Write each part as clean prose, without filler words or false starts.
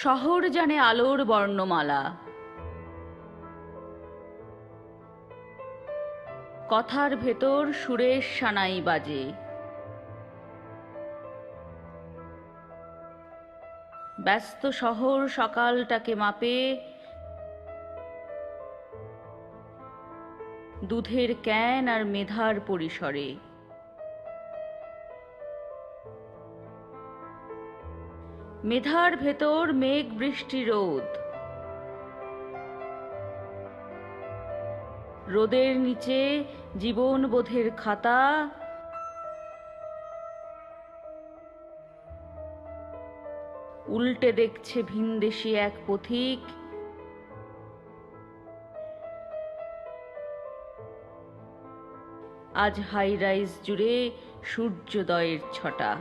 শহর জানে আলোর বর্ণমালা, কথার ভেতর সুরের সানাই বাজে। ব্যস্ত শহর সকালটাকে মাপে দুধের ক্যান আর মেধার পরিসরে। মেধার ভেতর মেঘ বৃষ্টি রোদ, রোদের নিচে জীবনবোধের খাতা, উল্টে দেখছে ভিনদেশী এক পথিক, আজ হাই রাইজ জুড়ে সূর্যোদয়ের ছটা।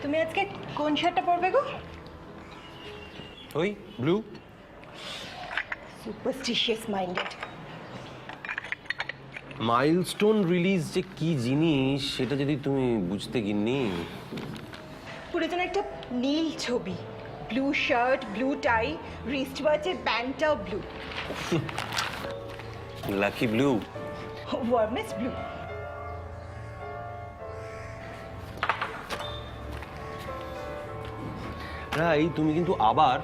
তুমি আজকে কোন শার্টটা পরবে গো? ওই blue. Superstitious minded. Milestone release যে কি জিনিস সেটা যদি তুমি বুঝতে গিন্নি। পুরো যেন একটা নীল ছবি, blue shirt, blue tie, wrist ওয়াচের ব্যান্ডটাও blue. Lucky blue. Warmest blue. Rai, তুমি কিন্তু আবার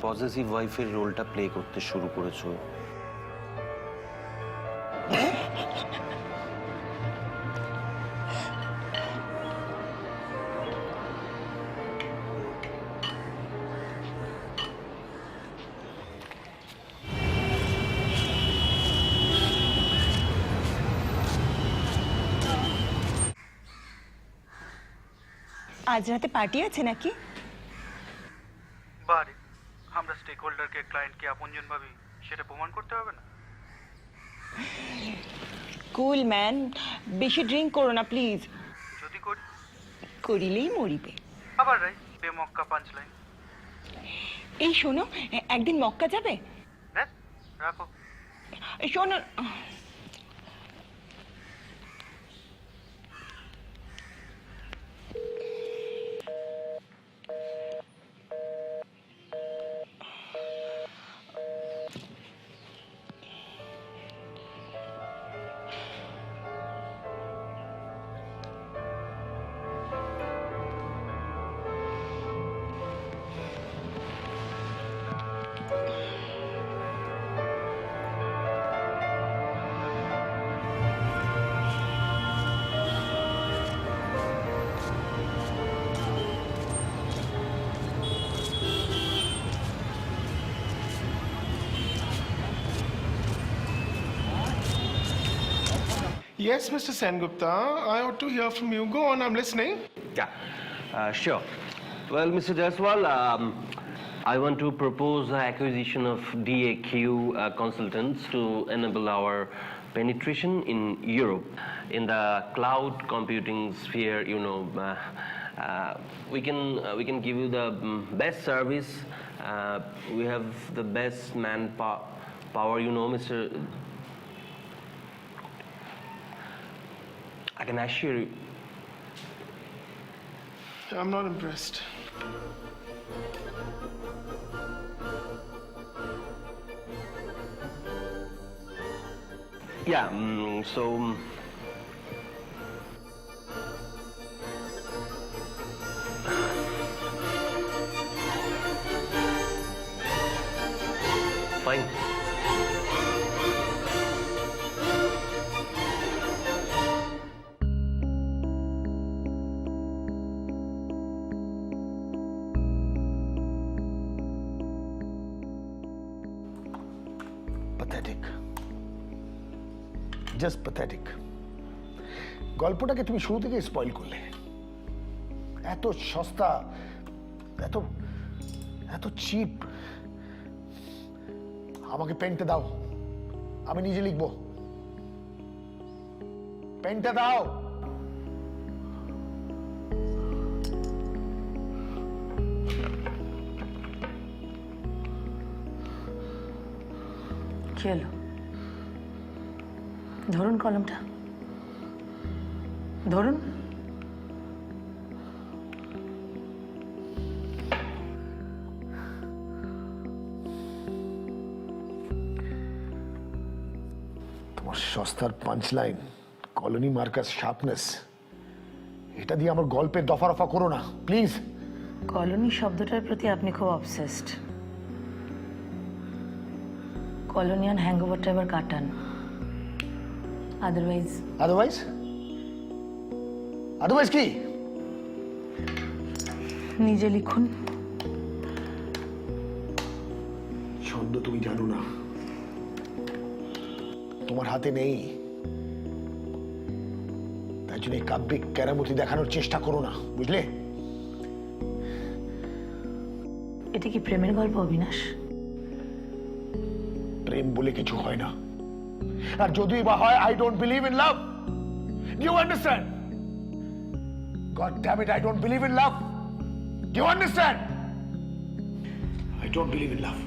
পজিটিভ ওয়াইফের রোলটা প্লে করতে শুরু করেছো। আজ রাতে পার্টি আছে নাকি? বারে আমরা স্টেক হোল্ডারকে ক্লায়েন্টকে আপনজন ভাবি, সেটা প্রমাণ করতে হবে না? কুল ম্যান, বেশি ড্রিঙ্ক করো না প্লিজ। যদি করি? করিলেই মরিবে। আবার রাই বেমক্কা পাঁচ লাইন। এই শোনো, একদিন মক্কা যাবে? ব্যাস, রাখো। শোনো, Yes, Mr. Sengupta, I ought to hear from you. Go on, I'm listening. Yeah, sure. Well, Mr. Jaiswal, I want to propose the acquisition of DAQ consultants to enable our penetration in Europe. In the cloud computing sphere, you know, we can give you the best service. We have the best manpower, you know, Mr. I can assure you. I'm not impressed. Yeah, so fine. Pathetic, just pathetic. গল্পটাকে তুমি শুরু থেকে spoil করলে। এত সস্তা, এত এত chip. আমাকে পেনটা দাও, আমি নিজে লিখবো। পেনটা দাও। কি হলো? ধরুন কলমটা, ধরুন। তোমার সস্তার punch line, colony Marcus sharpness, এটা দিয়ে আমার গল্পের দফা রফা করো না প্লিজ। কলোনি শব্দটার প্রতি আপনি খুব অবসেসড। কলোনিয়ান হ্যাংওভারটা এবার কাটান, আদারওয়াইজ আদারওয়াইজ আদারওয়াইজ কি? নিজে লিখুন। ছন্দ তুমি জানো না, তোমার হাতে নেই, তাই জন্য এই কাব্যিক কেরামতি দেখানোর চেষ্টা করো না, বুঝলে? এটা কি প্রেমের গল্প অবিনাশ? প্রেম বলে কিছু হয় না, আর যদিই বা হয়, I don't believe in love. Do you understand? God damn it, I don't believe in love. Do you understand? I don't believe in love.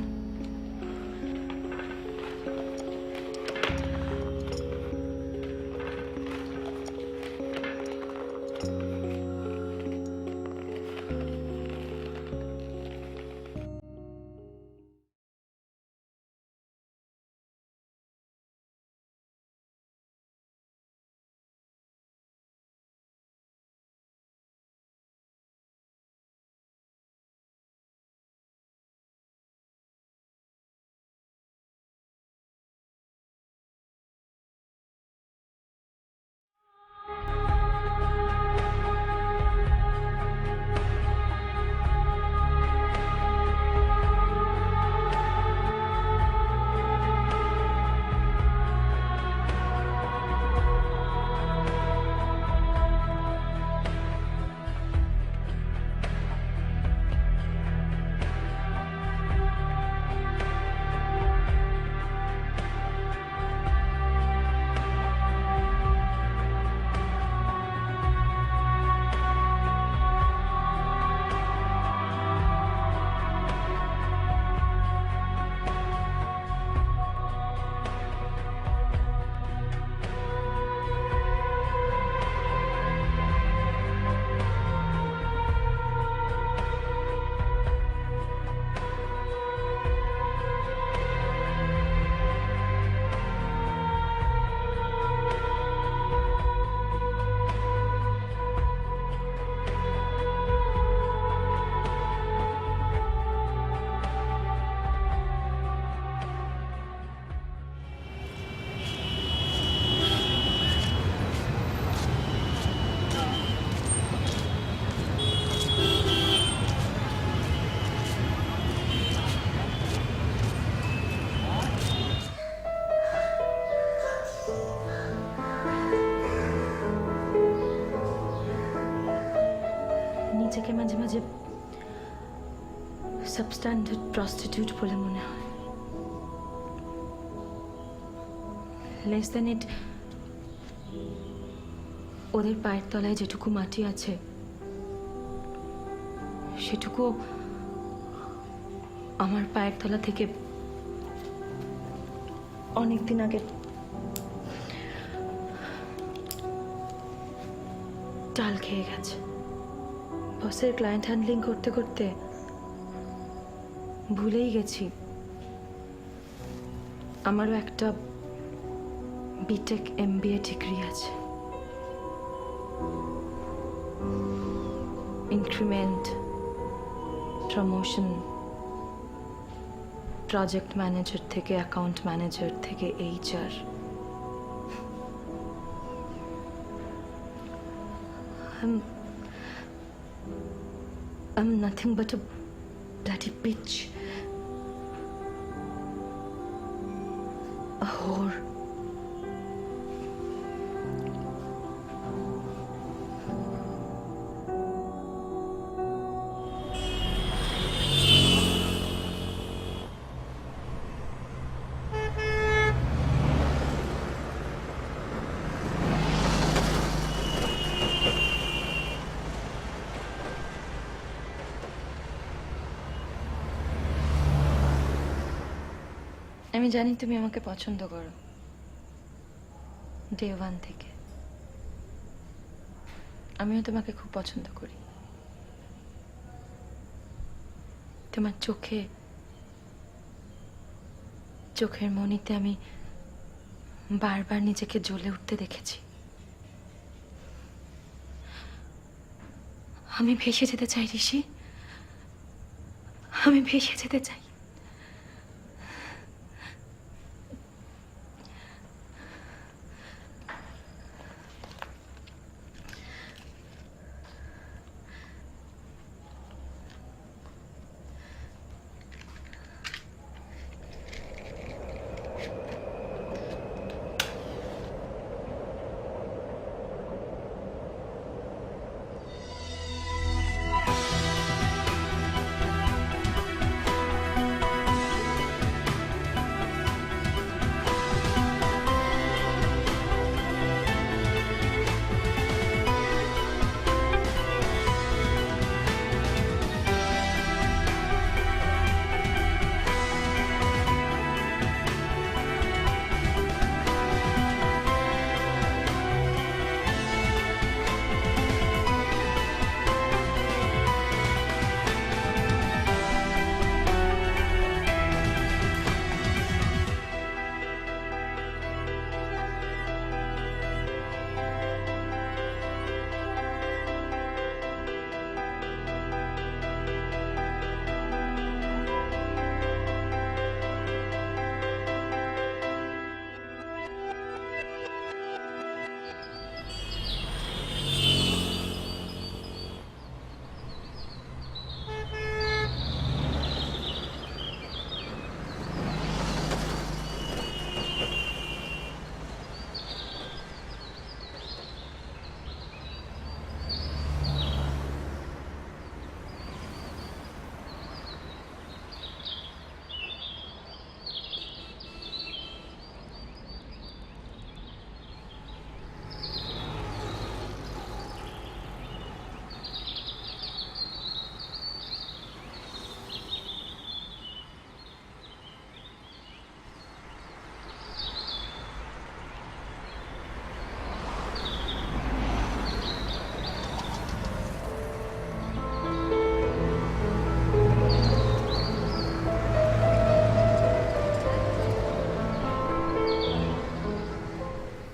নিজেকে মাঝে মাঝে সাবস্ট্যান্ডার্ড প্রস্টিটিউট বলে মনে হয়। Less than it. ওদের পায়ের তলায় যেটুকু মাটি আছে সেটুকু আমার পায়ের তলা থেকে অনেকদিন আগে ডাল খেয়ে গেছে। বসের ক্লায়েন্ট হ্যান্ডলিং করতে করতে ভুলেই গেছি আমারও একটা বিটেক MBA ডিগ্রি আছে। ইনক্রিমেন্ট, প্রমোশন, প্রজেক্ট ম্যানেজার থেকে অ্যাকাউন্ট ম্যানেজার থেকে HR। I'm nothing but a bloody bitch. ঘোর। আমি জানি তুমি আমাকে পছন্দ করো, ডে ওয়ান থেকে। আমিও তোমাকে খুব পছন্দ করি। তোমার চোখের মনিতে আমি বারবার নিজেকে জ্বলে উঠতে দেখেছি। আমি ভেসে যেতে চাই ঋষি, আমি ভেসে যেতে চাই।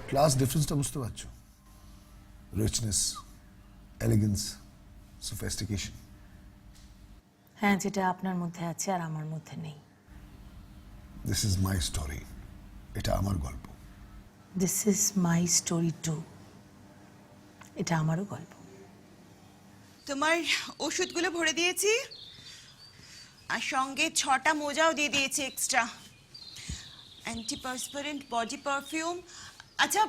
ক্লাস ডিফারেন্সটা বুঝতে পারছো? Richness, elegance, sophistication. হ্যাঁ, যেটা আপনার মধ্যে আছে আর আমার মধ্যে নেই। দিস ইজ মাই স্টোরি, এটা আমার গল্প। This is my story too, এটা আমারও গল্প। তোমার ওষুধগুলো ভরে দিয়েছি, আর সঙ্গে 6টা মোজাও দিয়ে দিয়েছি এক্সট্রা। অ্যান্টিপারসপিরেন্ট, body perfume. আচ্ছা,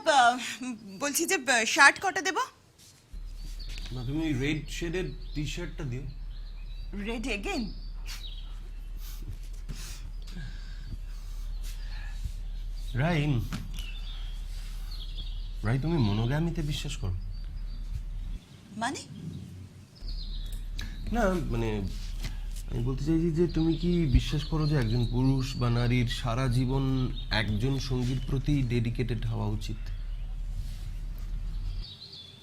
বলছি যে শার্ট কটা দেবো? না, তুমি রেড শেডের টি শার্টটা দিও। Red again? রাই, তুমি মনোগ্যামিতে বিশ্বাস করো? মানে? না, মানে আমি বলতে চাইছি যে তুমি কি বিশ্বাস করো যে একজন পুরুষ বা নারীর সারা জীবন একজন সঙ্গীর প্রতি ডেডিকেটেড হওয়া উচিত?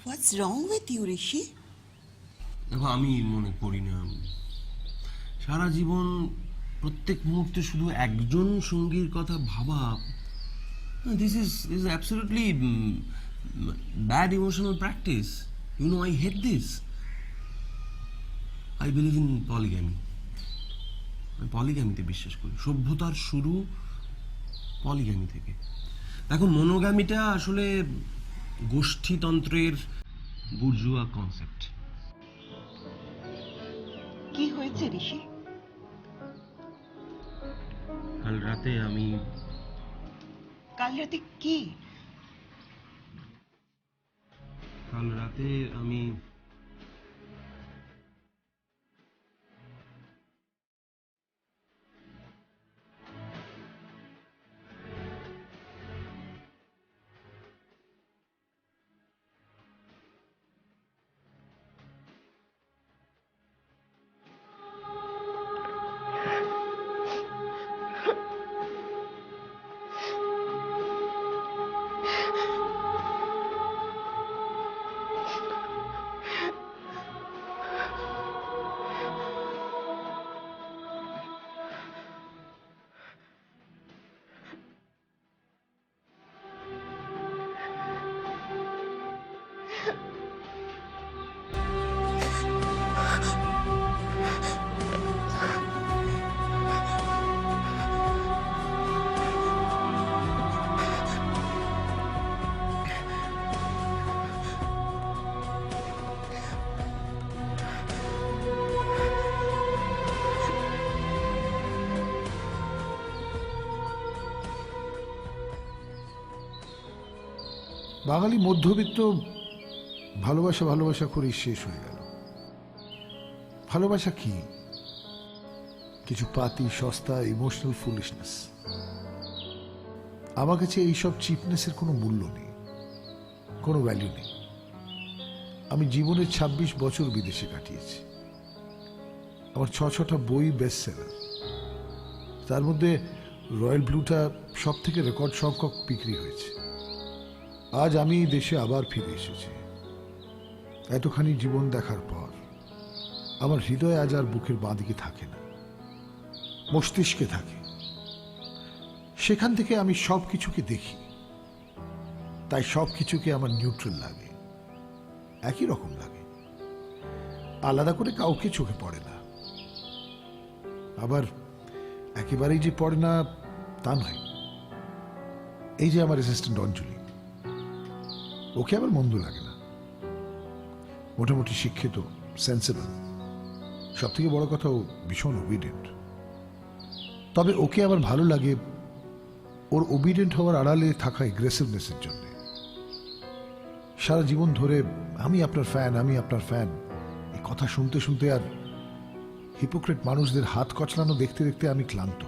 হোয়াটস রং উইথ ইউ ঋষি? দেখো, আমি মনে করি না। সারা জীবন প্রত্যেক মুহূর্তে শুধু একজন সঙ্গীর কথা ভাবা, this is absolutely bad emotional practice. You know, I hate this. I believe in polygamy. আমি পলিগ্যামিতে বিশ্বাস করি। সভ্যতার শুরু পলিগ্যামি থেকে। দেখো, মনোগ্যামিটা আসলে গোষ্ঠীতন্ত্রের বুর্জুয়া কনসেপ্ট। কি হয়েছে ঋষি? কাল রাতে আমি কাল রাতে কি? কাল রাতে আমি বাঙালি মধ্যবিত্ত ভালোবাসা ভালোবাসা করেই শেষ হয়ে গেল। ভালোবাসা কি? কিছু পাতি সস্তা ইমোশনাল ফুলিশনেস। আমার কাছে এইসব চিপনেসের কোনো মূল্য নেই, কোনো ভ্যালু নেই। আমি জীবনের ২৬ বছর বিদেশে কাটিয়েছি। আমার ৬টা বই বেস্ট সেলার, তার মধ্যে রয়্যাল ব্লুটা সব থেকে রেকর্ড সংখ্যক বিক্রি হয়েছে। আজ আমি দেশে আবার ফিরে এসেছি। এতখানি জীবন দেখার পর আমার হৃদয় আজ আর বুকের বাঁদিকে থাকে না, মস্তিষ্কে থাকে। সেখান থেকে আমি সব কিছুকে দেখি, তাই সব কিছুকে আমার নিউট্রাল লাগে, একই রকম লাগে। আলাদা করে কাউকে চোখে পড়ে না। আবার একেবারেই যে পড়ে না তা নয়। এই যে আমার অ্যাসিস্ট্যান্ট অঞ্জলি, ওকে আমার মন্দ লাগে না। মোটামুটি শিক্ষিত, সেন্সেবল, সব থেকে বড় কথা ও ভীষণ ওবিডিয়েন্ট। তবে ওকে আমার ভালো লাগে ওর ওবিডিয়েন্ট হওয়ার আড়ালে থাকা এগ্রেসিভনেসের জন্য। সারা জীবন ধরে আমি আপনার ফ্যান, আমি আপনার ফ্যান, এই কথা শুনতে শুনতে আর হিপোক্রেট মানুষদের হাত কচলানো দেখতে দেখতে আমি ক্লান্ত।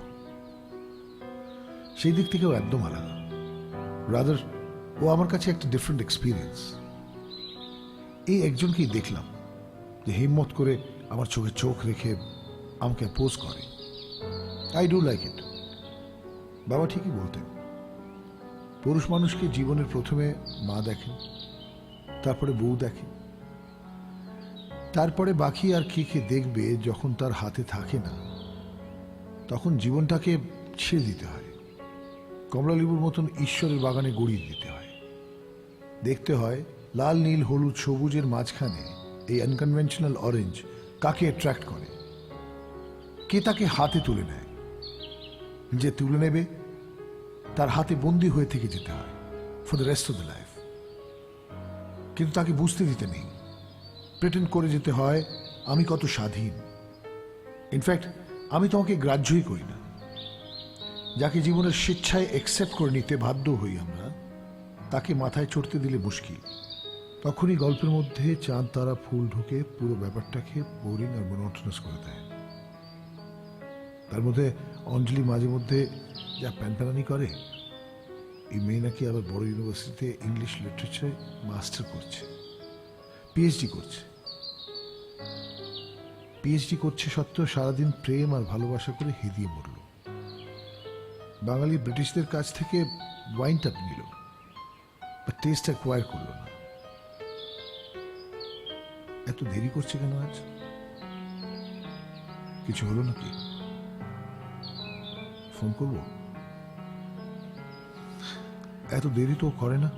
সেই দিক থেকেও একদম আলাদা। রাদার ও আমার কাছে একটা ডিফারেন্ট এক্সপিরিয়েন্স। এই একজনকেই দেখলাম যে হিম্মত করে আমার চোখে চোখ রেখে আমাকে অ্যাপোজ করে। I do like it. বাবা ঠিকই বলতেন, পুরুষ মানুষকে জীবনের প্রথমে মা দেখে, তারপরে বউ দেখে, তারপরে বাকি আর কে কে দেখবে যখন তার হাতে থাকে না। তখন জীবনটাকে ছেড়ে দিতে হয়, কমলালেবুর মতন ঈশ্বরের বাগানে গড়িয়ে দিতে হয়। দেখতে হয় লাল নীল হলুদ সবুজের মাঝখানে এই আনকনভেনশনাল অরেঞ্জ কাকে অ্যাট্রাক্ট করে, কে তাকে হাতে তুলে নেয়। যে তুলে নেবে তার হাতে বন্দী হয়ে থেকে যেতে হয় for the rest of the life. কিন্তু তাকে বুঝতে দিতে নেই, প্রিটেন্ড করে যেতে হয় আমি কত স্বাধীন। ইনফ্যাক্ট আমি তোমাকে গ্রাহ্যই করি না। যাকে জীবনের স্বেচ্ছায় অ্যাকসেপ্ট করে নিতে বাধ্য হই আমরা, তাকে মাথায় চড়তে দিলে মুশকিল। তখনই গল্পের মধ্যে চাঁদ তারা ফুল ঢুকে পুরো ব্যাপারটাকে বোরিং আর মনোটনাস করে দেয়। তার মধ্যে অঞ্জলি মাঝে মধ্যে যা প্যানপ্যানানি করে। এই মেয়ে নাকি আবার বড় ইউনিভার্সিটিতে ইংলিশ লিটারেচারে মাস্টার করছে, পিএইচডি করছে। পিএইচডি করছে সত্ত্বেও সারাদিন প্রেম আর ভালোবাসা করে হেদিয়ে মরল। বাঙালি ব্রিটিশদের কাছ থেকে ওয়াইনটা নিল, বাট টেস্ট অ্যাকোয়ার করলো না। এত দেরি করছে কেন আজ? কিছু হলো নাকি? ফোন করবো? এত দেরি তো করে না।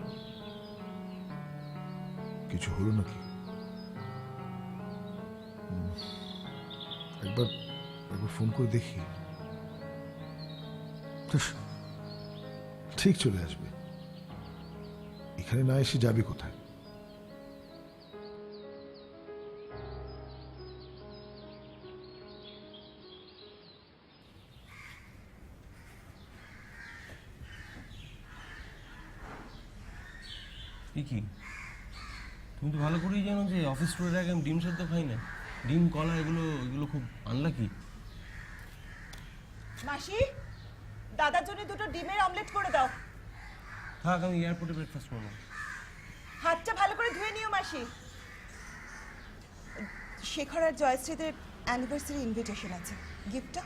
কিছু হলো নাকি? একবার ফোন করে দেখি। ঠিক চলে আসবে। এখানে না এসে যাবে কোথায়? কি তুমি তো ভালো করেই জানো যে অফিস টুরের আগে আমি ডিম সেদ্ধ খাই না। ডিম কলা এগুলো এগুলো খুব আনলাকি। মাসি, দাদার জন্য দুটো ডিমের অমলেট করে দাও। থাক, আমি এয়ারপোর্টে ব্রেকফাস্ট করবো। হাতটা ভালো করে ধুয়ে নিও মাসি। শেখর আর জয়শ্রীদের অ্যানিভার্সারি ইনভিটেশন আছে, গিফটটা।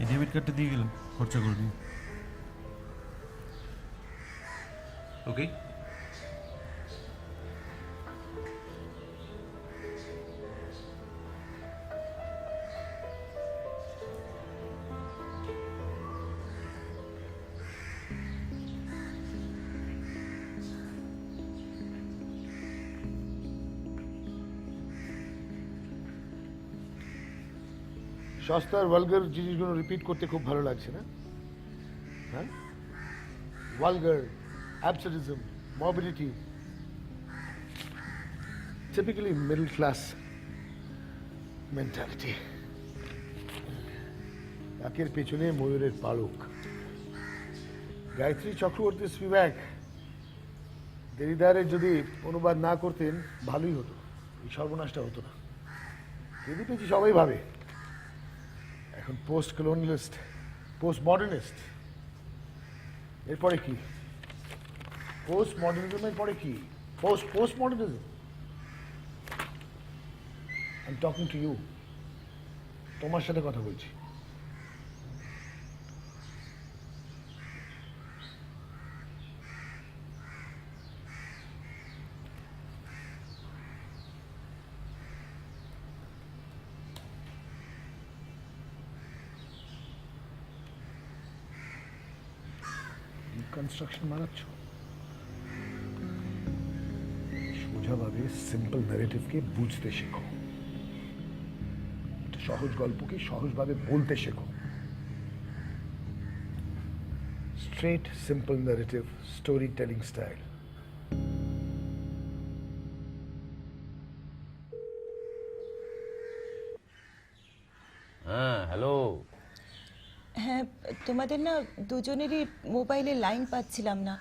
এই ডেবিট কার্ডটা দিয়ে গেলাম, খরচা করে দিই। ওকে। সস্তার ভালগার জিনিসগুলো রিপিট করতে খুব ভালো লাগছে না? হ্যাঁ, vulgar, absurdism, morbidity, typically middle class mentality. একের পেছনে ময়ূরের পালক। গায়ত্রী চক্রবর্তী স্পিভাক দেরিদারের যদি অনুবাদ না করতেন ভালোই হতো, এই সর্বনাশটা হতো না। যদি পেয়েছি সবাই ভাবে এখন পোস্ট কলোনিয়ালিস্ট, পোস্ট মডার্নিস্ট। এরপরে কি? পোস্ট মডার্নিজমের পরে কি? Post modernism. I am talking to you, তোমার সাথে কথা বলছি। কনস্ট্রাকশন মারাচ্ছ, সোজাভাবে সিম্পল ন্যারেটিভকে বুঝতে শেখো, একটা সহজ গল্পকে সহজভাবে বলতে শেখো। Straight simple narrative story telling style. হ্যাঁ, হ্যালো। হ্যাঁ, তোমাদের না দুজনেরই মোবাইলে লাইন পাচ্ছিলাম না।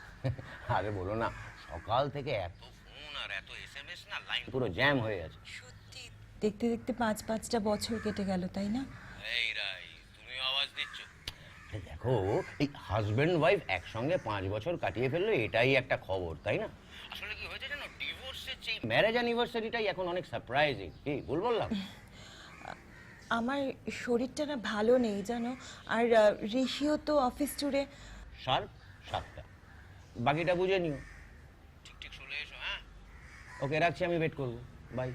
আরে বলো না, সকাল থেকে এত ফোন আর এত এসএমএস না, লাইন পুরো জ্যাম হয়ে আছে। সত্যি, দেখতে দেখতে 5-5টা বছর কেটে গেল, তাই না? এই রাই, তুমিও আওয়াজ দিচ্ছ? আরে দেখো, এই হাজব্যান্ড ওয়াইফ একসঙ্গে 5 বছর কাটিয়ে ফেললো, এটাই একটা খবর, তাই না? আসলে কি হয়েছে জানো, ডিভোর্সের চেয়ে ম্যারেজ অ্যানিভার্সারিটাই এখন অনেক সারপ্রাইজিং। কি বললাম? আমার শরীরটা না ভালো নেই জানো, আর ঋষিও তো অফিস ট্যুরে। শার্প 7টা, বাকিটা বুঝে নিও। ঠিক ঠিক চলে এসো। হ্যাঁ, ওকে, রাখছি, আমি ওয়েট করবো। Bye.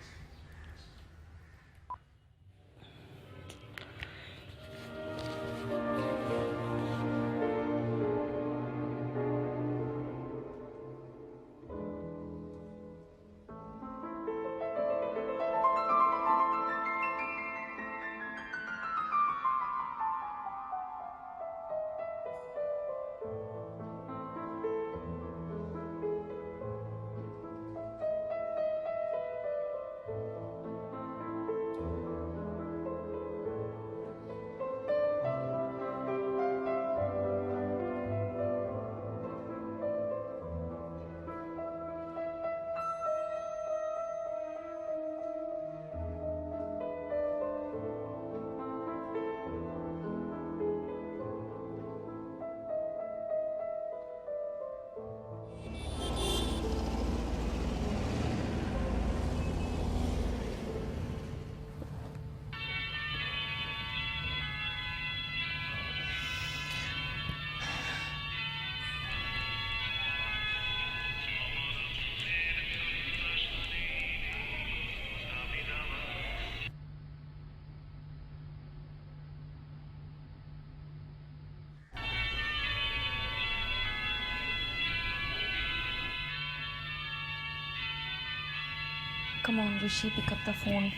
Come on, Rishi, pick up the phone.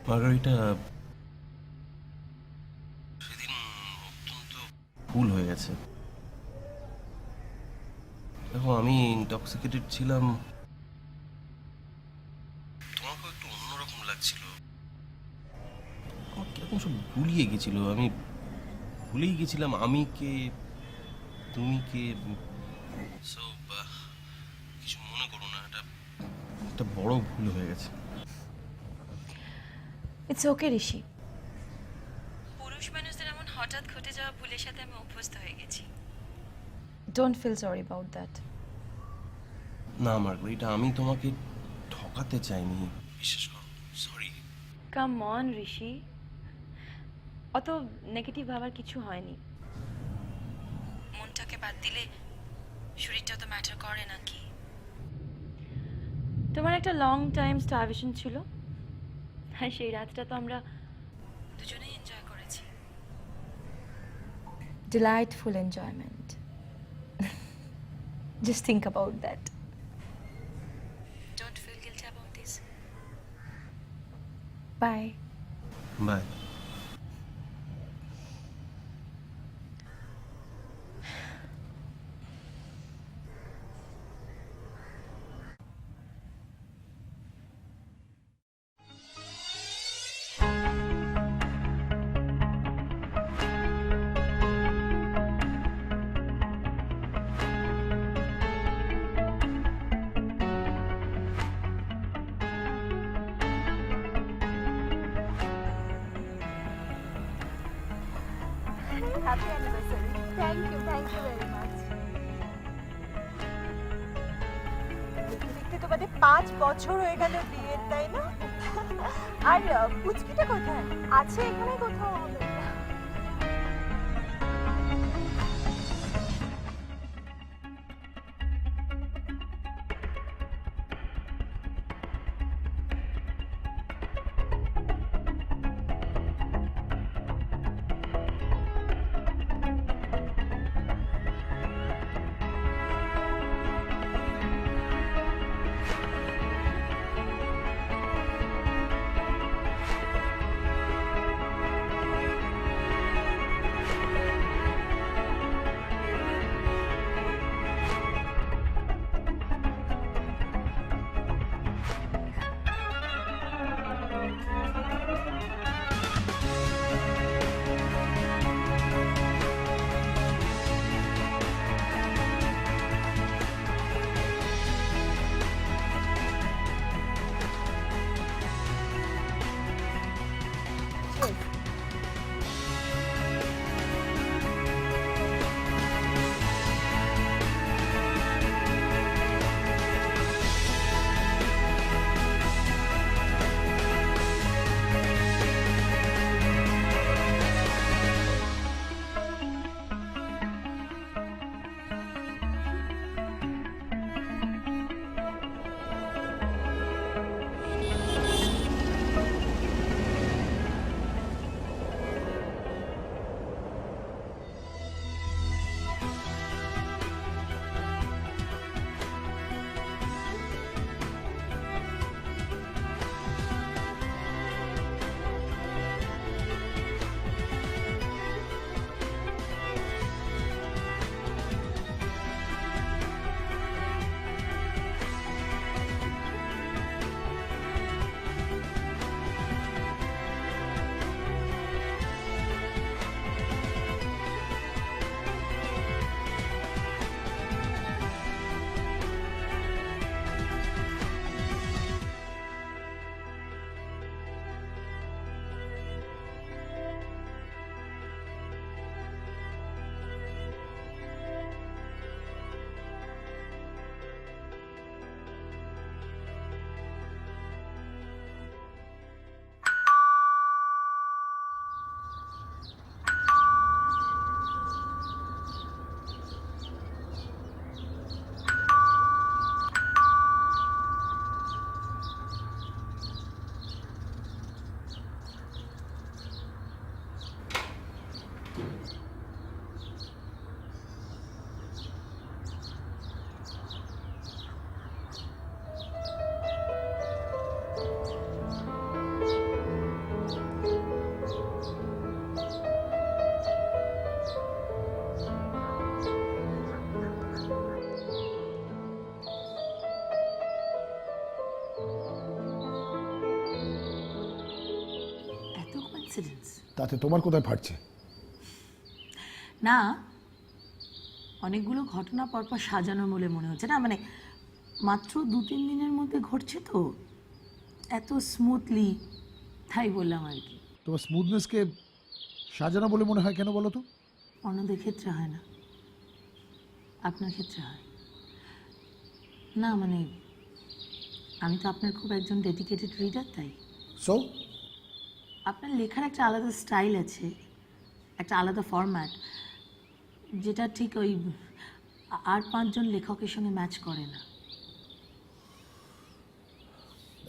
Margarita ভুল হয়ে গেছে। দেখো আমি ইনটক্সিকেটেড ছিলাম, তোমাকে একটু অন্যরকম লাগছিল, আমার কিরকম সব গুলিয়ে গেছিল, আমি ভুলেই গেছিলাম আমি কে তুমি কে। সো কিছু মনে করো না, এটা একটা বড় ভুল হয়ে গেছে। ইটস ওকে ঋষি, পুরুষ মানুষদের এমন হঠাৎ ঘটে যাওয়া ভুলের সাথে আমি অভ্যস্ত হয়ে গেছি। Don't feel sorry about that. না মার্গারিটা, আমি তোমাকে ঠকাতে চাইনি, বিশ্বাস করো। সরি। কাম অন ঋষি, অত নেগেটিভ ভাবার কিছু হয়নি। মনটাকে বাদ দিলে শরীরটা তো ম্যাটার করে নাকি? তোমার একটা লং টাইম স্টারভেশন ছিল, হ্যাঁ সেই রাতটা তো আমরা দুজনেই এনজয় করেছি। Delightful enjoyment. Just think about that. Don't feel guilty about this. Bye. Bye. Happy anniversary. Thank you very much. দেখতে দেখতে তোমাদের 5 বছর হয়ে গেল বিয়ের, তাই না? আর পুচকিটা কোথায় আছে? এখানে কোথাও হবে। কোইন্সিডেন্স। তাতে তোমার কোথায় ফাটছে? না, অনেকগুলো ঘটনা পরপর সাজানো বলে মনে হচ্ছে না, মানে মাত্র 2-3 দিনের মধ্যে ঘটছে তো এত স্মুথলি, তাই বললাম আর কি। তোমার স্মুথনেসকে সাজানো বলে মনে হয় কেন বলো তো? অন্যদের ক্ষেত্রে হয় না, আপনার ক্ষেত্রে হয় না। মানে আমি তো আপনার খুব একজন ডেডিকেটেড রিডার, তাই। সো আপনার লেখার একটা আলাদা স্টাইল আছে, একটা আলাদা ফরম্যাট, যেটা ঠিক ওই 8-5 জন লেখকের সঙ্গে ম্যাচ করে না।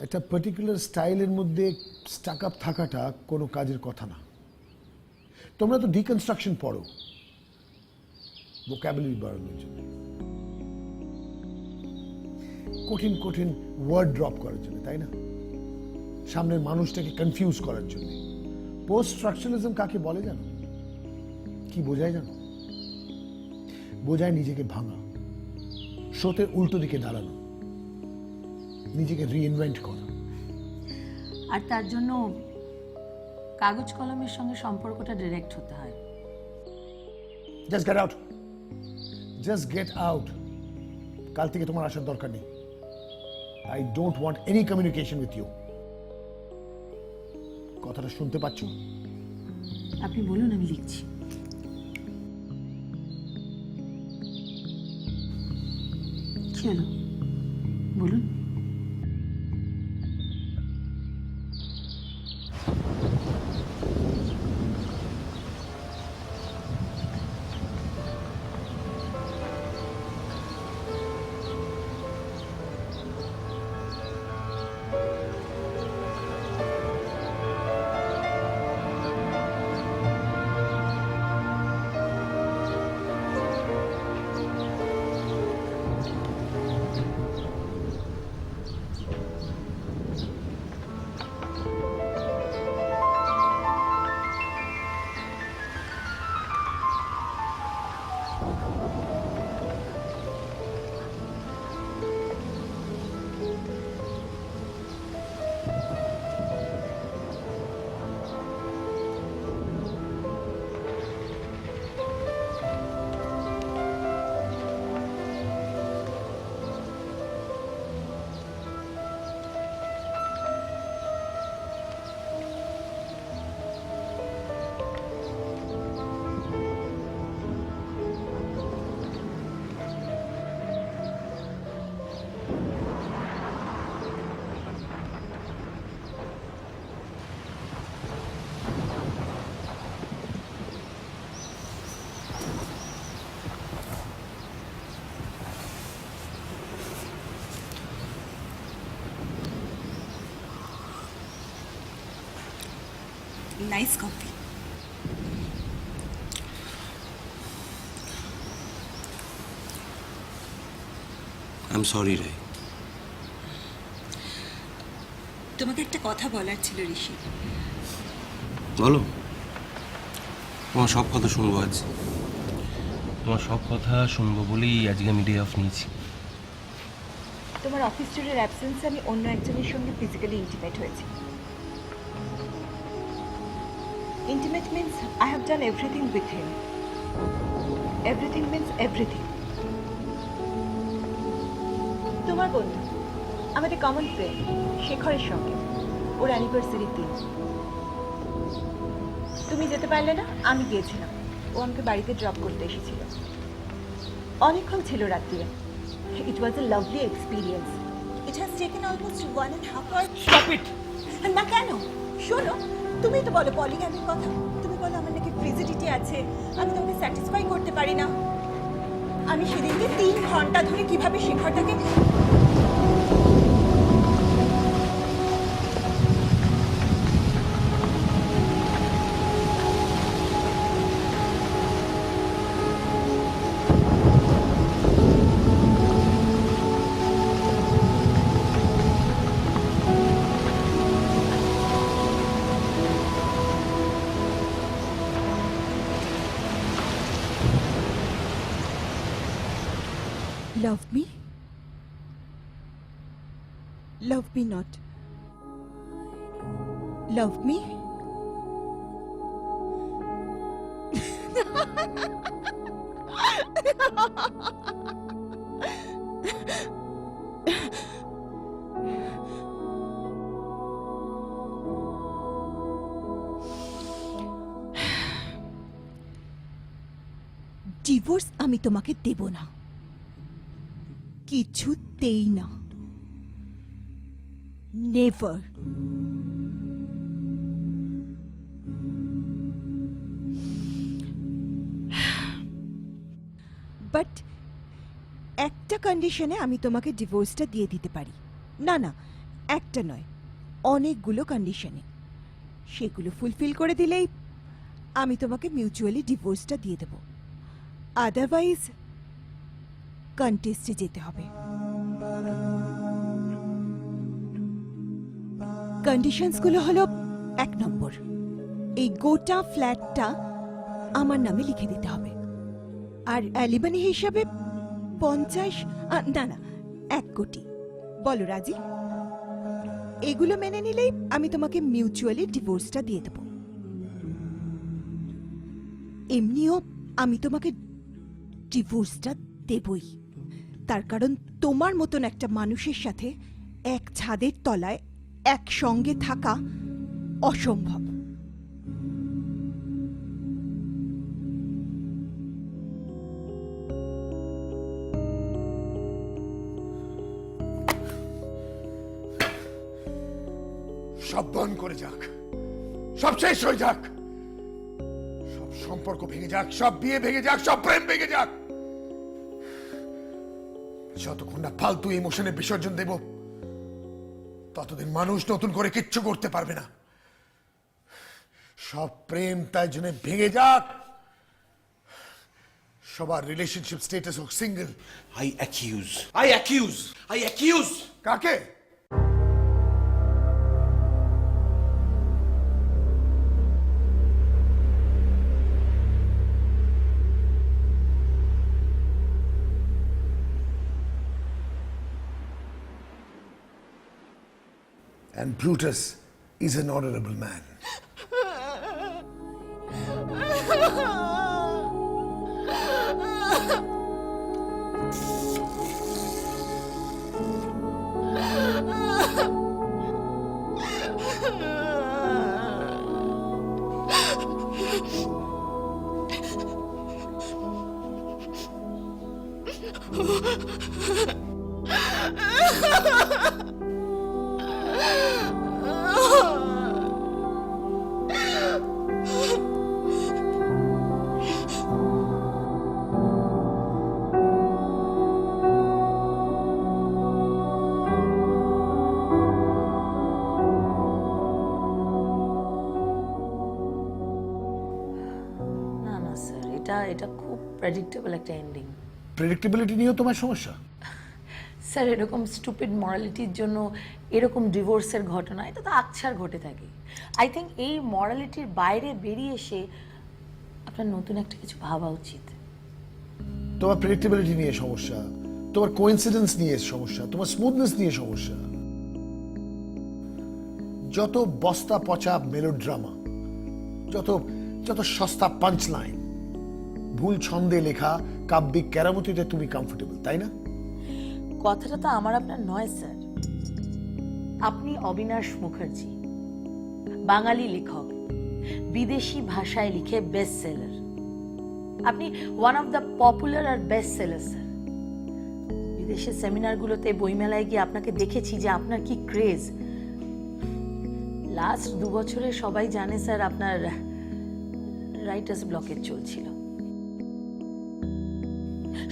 একটা পার্টিকুলার স্টাইলের মধ্যে স্টাক আপ থাকাটা কোনো কাজের কথা না। তোমরা তো ডিকনস্ট্রাকশন পড়ো ভোকাবুলারি বাড়ানোর জন্য, কঠিন কঠিন ওয়ার্ড ড্রপ করার জন্য, তাই না? সামনের মানুষটাকে কনফিউজ করার জন্য। পোস্ট স্ট্রাকচারালিজম কাকে বলে জানো? কি বোঝায় জানো? বোঝায় নিজেকে ভাঙা, স্রোতের উল্টো দিকে দাঁড়ানো, নিজেকে রিইনভেন্ট করা। আর তার জন্য কাগজ কলমের সঙ্গে সম্পর্কটা ডিরেক্ট হতে হয়। Just get out, just get out. কাল থেকে তোমার আসার দরকার নেই। I don't want any communication with you. কথাটা শুনতে পাচ্ছ? আপনি বলুন, আমি লিখছি। কি হলো বলুন। Nice coffee. I am sorry রে। তোমাকে একটা কথা বলার ছিল ঋষি। বলো। তোমার সব কথা শুনবো আজ। তোমার সব কথা শুনবো বলেই আজকে আমি ডে অফ নিয়েছি। তোমার অফিস ট্যুরের অ্যাবসেন্সে আমি অন্য একজনের সঙ্গে ফিজিক্যালি ইন্টিমেট হয়েছি। Intimate means I have done everything with him. Everything means everything. তোমার বন্ধু, আমাদের কমন ফ্রেন্ড শেখরের সঙ্গে ওর অ্যানিভার্সারির দিন তুমি যেতে পারলে না, আমি গিয়েছিলাম। ও আমাকে বাড়িতে ড্রপ করতে এসেছিল। অনেকক্ষণ ছিল রাত্রিরে। It was a lovely experience. It has taken almost 1.5 hours. Stop it! না কেন? শোনো, তুমি তো বলো পলিগ্যামির কথা। তুমি বলো আমার নাকি ফ্রিজিডিটি আছে, আমি তোমাকে স্যাটিসফাই করতে পারি না। আমি সেদিনকে 3 ঘন্টা ধরে কিভাবে শেখরটাকে love me? Love me not. Love me? Divorce আমি তোমাকে দেব না, কিছুতেই না, নেভার। বাট একটা কন্ডিশনে আমি তোমাকে ডিভোর্সটা দিয়ে দিতে পারি। না না, একটা নয়, অনেকগুলো কন্ডিশনে। সেগুলো ফুলফিল করে দিলেই আমি তোমাকে মিউচুয়ালি ডিভোর্সটা দিয়ে দেব। আদারওয়াইজ কন্টেস্টে যেতে হবে। কন্ডিশনসগুলো হলো, 1 নম্বর, এই গোটা ফ্ল্যাটটা আমার নামে লিখে দিতে হবে, আর অ্যালিবানি হিসাবে 50 না না 1 কোটি। বলো রাজি? এগুলো মেনে নিলেই আমি তোমাকে মিউচুয়ালি ডিভোর্সটা দিয়ে দেব। এমনিও আমি তোমাকে ডিভোর্সটা দেবই, তার কারণ তোমার মতন একটা মানুষের সাথে এক ছাদের তলায় একসঙ্গে থাকা অসম্ভব। সব বন্ধ করে যাক, সব শেষ হয়ে যাক, সব সম্পর্ক ভেঙে যাক, সব বিয়ে ভেঙে যাক, সব প্রেম ভেঙে যাক। যতক্ষণ না ফালতু ইমোশনে বিসর্জন দেব, ততদিন মানুষ নতুন করে কিচ্ছু করতে পারবে না। সব প্রেম তাই জন্য ভেঙে যাক, সবার রিলেশনশিপ স্ট্যাটাস হোক সিঙ্গেল। I accuse. কাকে? And Brutus is an honorable man. না না স্যার, এটা খুব প্রেডিক্টেবল একটা এন্ডিং। প্রেডিক্টেবিলিটি নিয়েও তোমার সমস্যা? স্যার, এরকম স্টুপিড মরালিটির জন্য এরকম ডিভোর্সের ঘটনা, এটা তো আকছার ঘটে থাকে। আই থিঙ্ক এই মরালিটির বাইরে বেরিয়ে এসে আপনার নতুন একটা কিছু ভাবা উচিত। তোমার প্রেডিক্টেবিলিটি নিয়ে সমস্যা, তোমার কোইন্সিডেন্স নিয়ে সমস্যা, তোমার স্মুথনেস নিয়ে সমস্যা। যত বস্তা পচা মেলোড্রামা, যত সস্তা পাঞ্চ লাইন, ভুল ছন্দে লেখা কাব্যিক কেরামতিতে তুমি কমফোর্টেবল, তাই না? কথাটা তো আমার আপনার নয় স্যার। আপনি অবিনাশ মুখার্জি, বাঙালি লেখক, বিদেশি ভাষায় লিখে বেস্ট সেলার। আপনি ওয়ান অফ দ্য পপুলার আর বেস্ট সেলার স্যার। বিদেশের সেমিনারগুলোতে, বইমেলায় গিয়ে আপনাকে দেখেছি যে আপনার কি ক্রেজ। লাস্ট 2 বছরে সবাই জানে স্যার আপনার রাইটার্স ব্লকেজ চলছিল।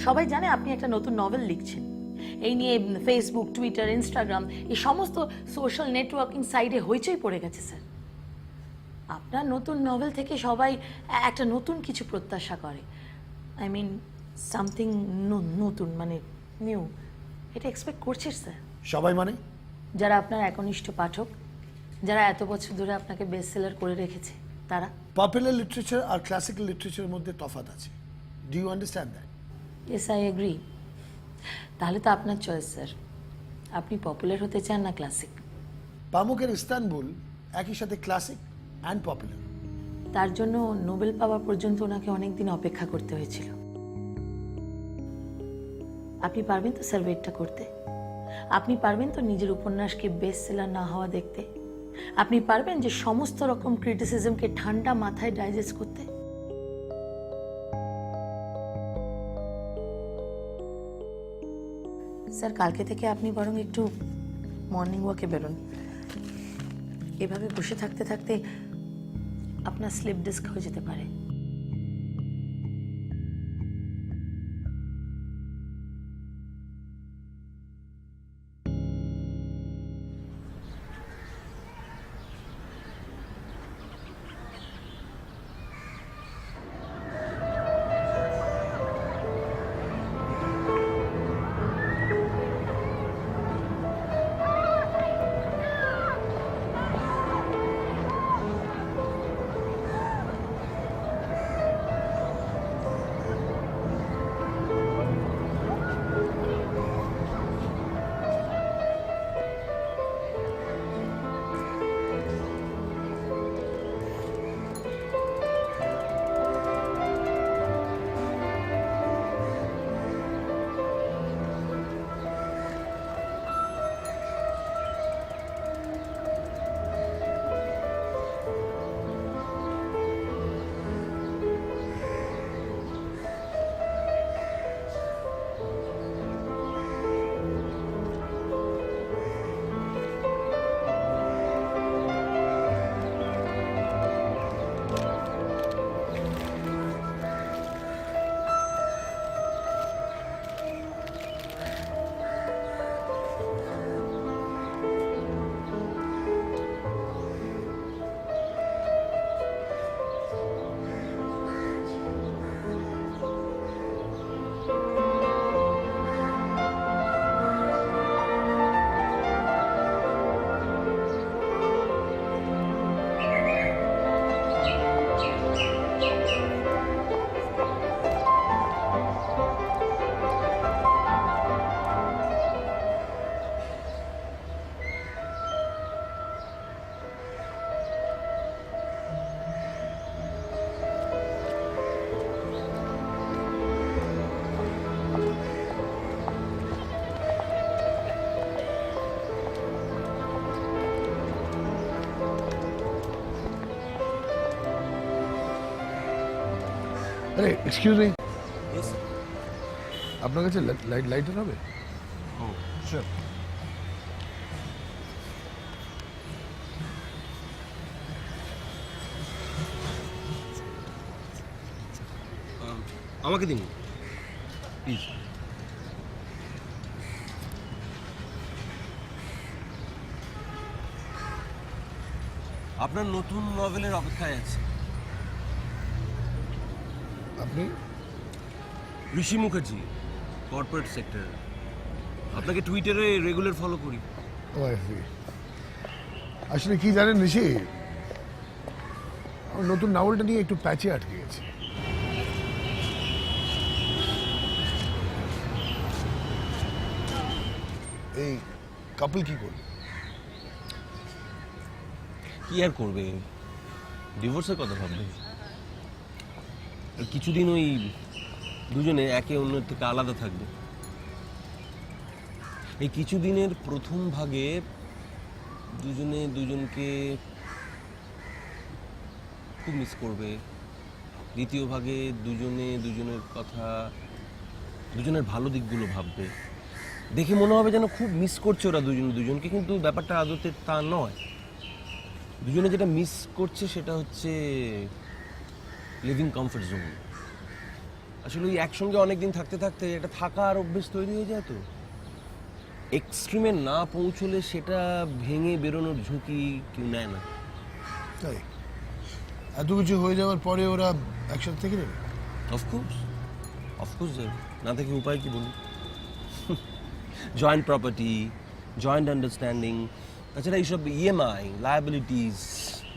সবাই জানে আপনি একটা নতুন নভেল লিখছেন। এই নিয়ে ফেসবুক, টুইটার, ইনস্টাগ্রাম, এই সমস্ত সোশ্যাল নেটওয়ার্কিং সাইটে হইচই পড়ে গেছে স্যার। আপনার নতুন নভেল থেকে সবাই একটা নতুন কিছু প্রত্যাশা করে। আই মিন সামথিং নতুন, মানে নিউ। এটা এক্সপেক্ট করছে স্যার। সবাই মানে? যারা আপনার একনিষ্ঠ পাঠক, যারা এত বছর ধরে আপনাকে বেস্ট সেলার করে রেখেছে, তারা। পপুলার লিটারেচার আর ক্লাসিক্যাল লিটারেচারের মধ্যে তফাৎ আছে। Do you understand that? Yes, I agree. তাহলে তো আপনার চয়েস স্যার। আপনি পপুলার হতে চান না ক্লাসিক? পামুকের ইস্তানবুল একই সাথে ক্লাসিক অ্যান্ড পপুলার। তার জন্য নোবেল পাওয়া পর্যন্ত ওনাকে অনেক দিন অপেক্ষা করতে হয়েছিল। আপনি পারবেন তো সার্ভেটা করতে? আপনি পারবেন তো নিজের উপন্যাসকে বেস্ট সেলার না হওয়া দেখতে? আপনি পারবেন যে সমস্ত রকম ক্রিটিসিজমকে ঠান্ডা মাথায় ডাইজেস্ট করতে? স্যার, কালকে থেকে আপনি বরং একটু মর্নিং ওয়াকে বেরোন। এভাবে বসে থাকতে থাকতে আপনার স্লিপ ডিস্ক হয়ে যেতে পারে। আরে এক্সকিউজ মি, আপনার কাছে লাইটার হবে? শিওর। আমাকে দিন প্লিজ। আপনার নতুন নভেলের অপেক্ষায় আছে। আপনি? ঋষি মুখার্জি, কর্পোরেট সেক্টর। আপনাকে টুইটারে রেগুলার ফলো করি। ও আসলে কি জানেন ঋষি, আমার নতুন নাভেলটা নিয়ে একটু প্যাচে আটকে গেছে। এই কাপল কি করবে? কি আর করবে, ডিভোর্সের কথা ভাববে। কিছুদিন ওই দুজনে একে অন্যের থেকে আলাদা থাকবে। এই কিছুদিনের প্রথম ভাগে দুজনে দুজনকে খুব মিস করবে। দ্বিতীয় ভাগে দুজনে দুজনের কথা, দুজনের ভালো দিকগুলো ভাববে। দেখে মনে হবে যেন খুব মিস করছে ওরা দুজনে দুজনকে, কিন্তু ব্যাপারটা আদতে তা নয়। দুজনে যেটা মিস করছে সেটা হচ্ছে লিভিং কমফর্ট জোন। আসলে ওই একসঙ্গে অনেকদিন থাকতে থাকতে একটা থাকার অভ্যেস তৈরি হয়ে যায়, তো এক্সট্রিমে না পৌঁছলে সেটা ভেঙে বেরোনোর ঝুঁকি কেউ নেয় না। তাই এত কিছু হয়ে যাওয়ার পরে ওরা একসাথে থেকে নেবে? অফকোর্স যাবে, না থেকে উপায় কি বলি। জয়েন্ট প্রপার্টি, জয়েন্ট আন্ডারস্ট্যান্ডিং, তাছাড়া এইসব ইএমআই, লায়াবিলিটিস,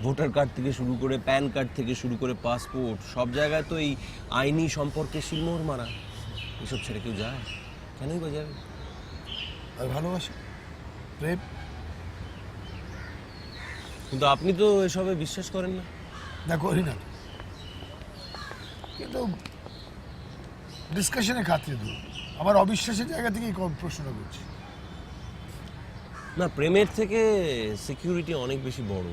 ভোটার কার্ড থেকে শুরু করে প্যান কার্ড থেকে শুরু করে পাসপোর্ট, সব জায়গায় তো এই আইনি সম্পর্কে শিলমোহর মারা। এসব ছেড়ে কেউ যায়? কেনই বা যাবে? আর ভালোবাসা, প্রেম? কিন্তু আপনি তো এসবে বিশ্বাস করেন না। না করি না তো। কিন্তু ডিসকাশনে খাতিরে ধরুন, আমার অবিশ্বাসের জায়গা থেকেই প্রশ্নটা করছি। না, প্রেমের থেকে সিকিউরিটি অনেক বেশি বড়।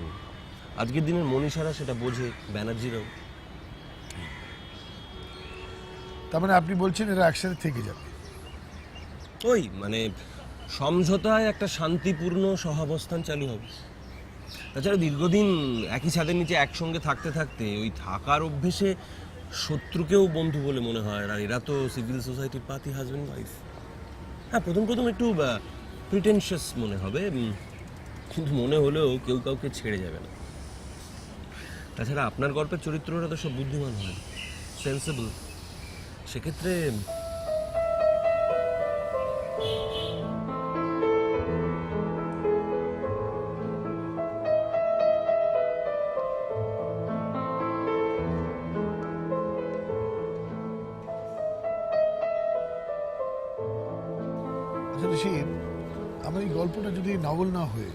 আজকের দিনের মনীষারা সেটা বোঝে, ব্যানার্জিরাও। তার মানে আপনি বলছেন এরা একসাথে থেকে যাবে? ওই মানে সমঝোতায় একটা শান্তিপূর্ণ সহাবস্থান চালু হবে। তাছাড়া দীর্ঘদিন একই ছাদের নিচে একসঙ্গে থাকতে থাকতে ওই থাকার অভ্যেসে শত্রুকেও বন্ধু বলে মনে হয়। আর এরা তো সিভিল সোসাইটির পাতি হাজব্যান্ড ওয়াইফ। হ্যাঁ, প্রথম প্রথম একটু প্রিটেনশিয়াস মনে হবে, কিন্তু মনে হলেও কেউ কাউকে ছেড়ে যাবে না। তাছাড়া আপনার গল্পের চরিত্ররা তো সব বুদ্ধিমান হয়, সেন্সেবল। সেক্ষেত্রে আসলে সে আমার এই গল্পটা যদি নভেল না হয়ে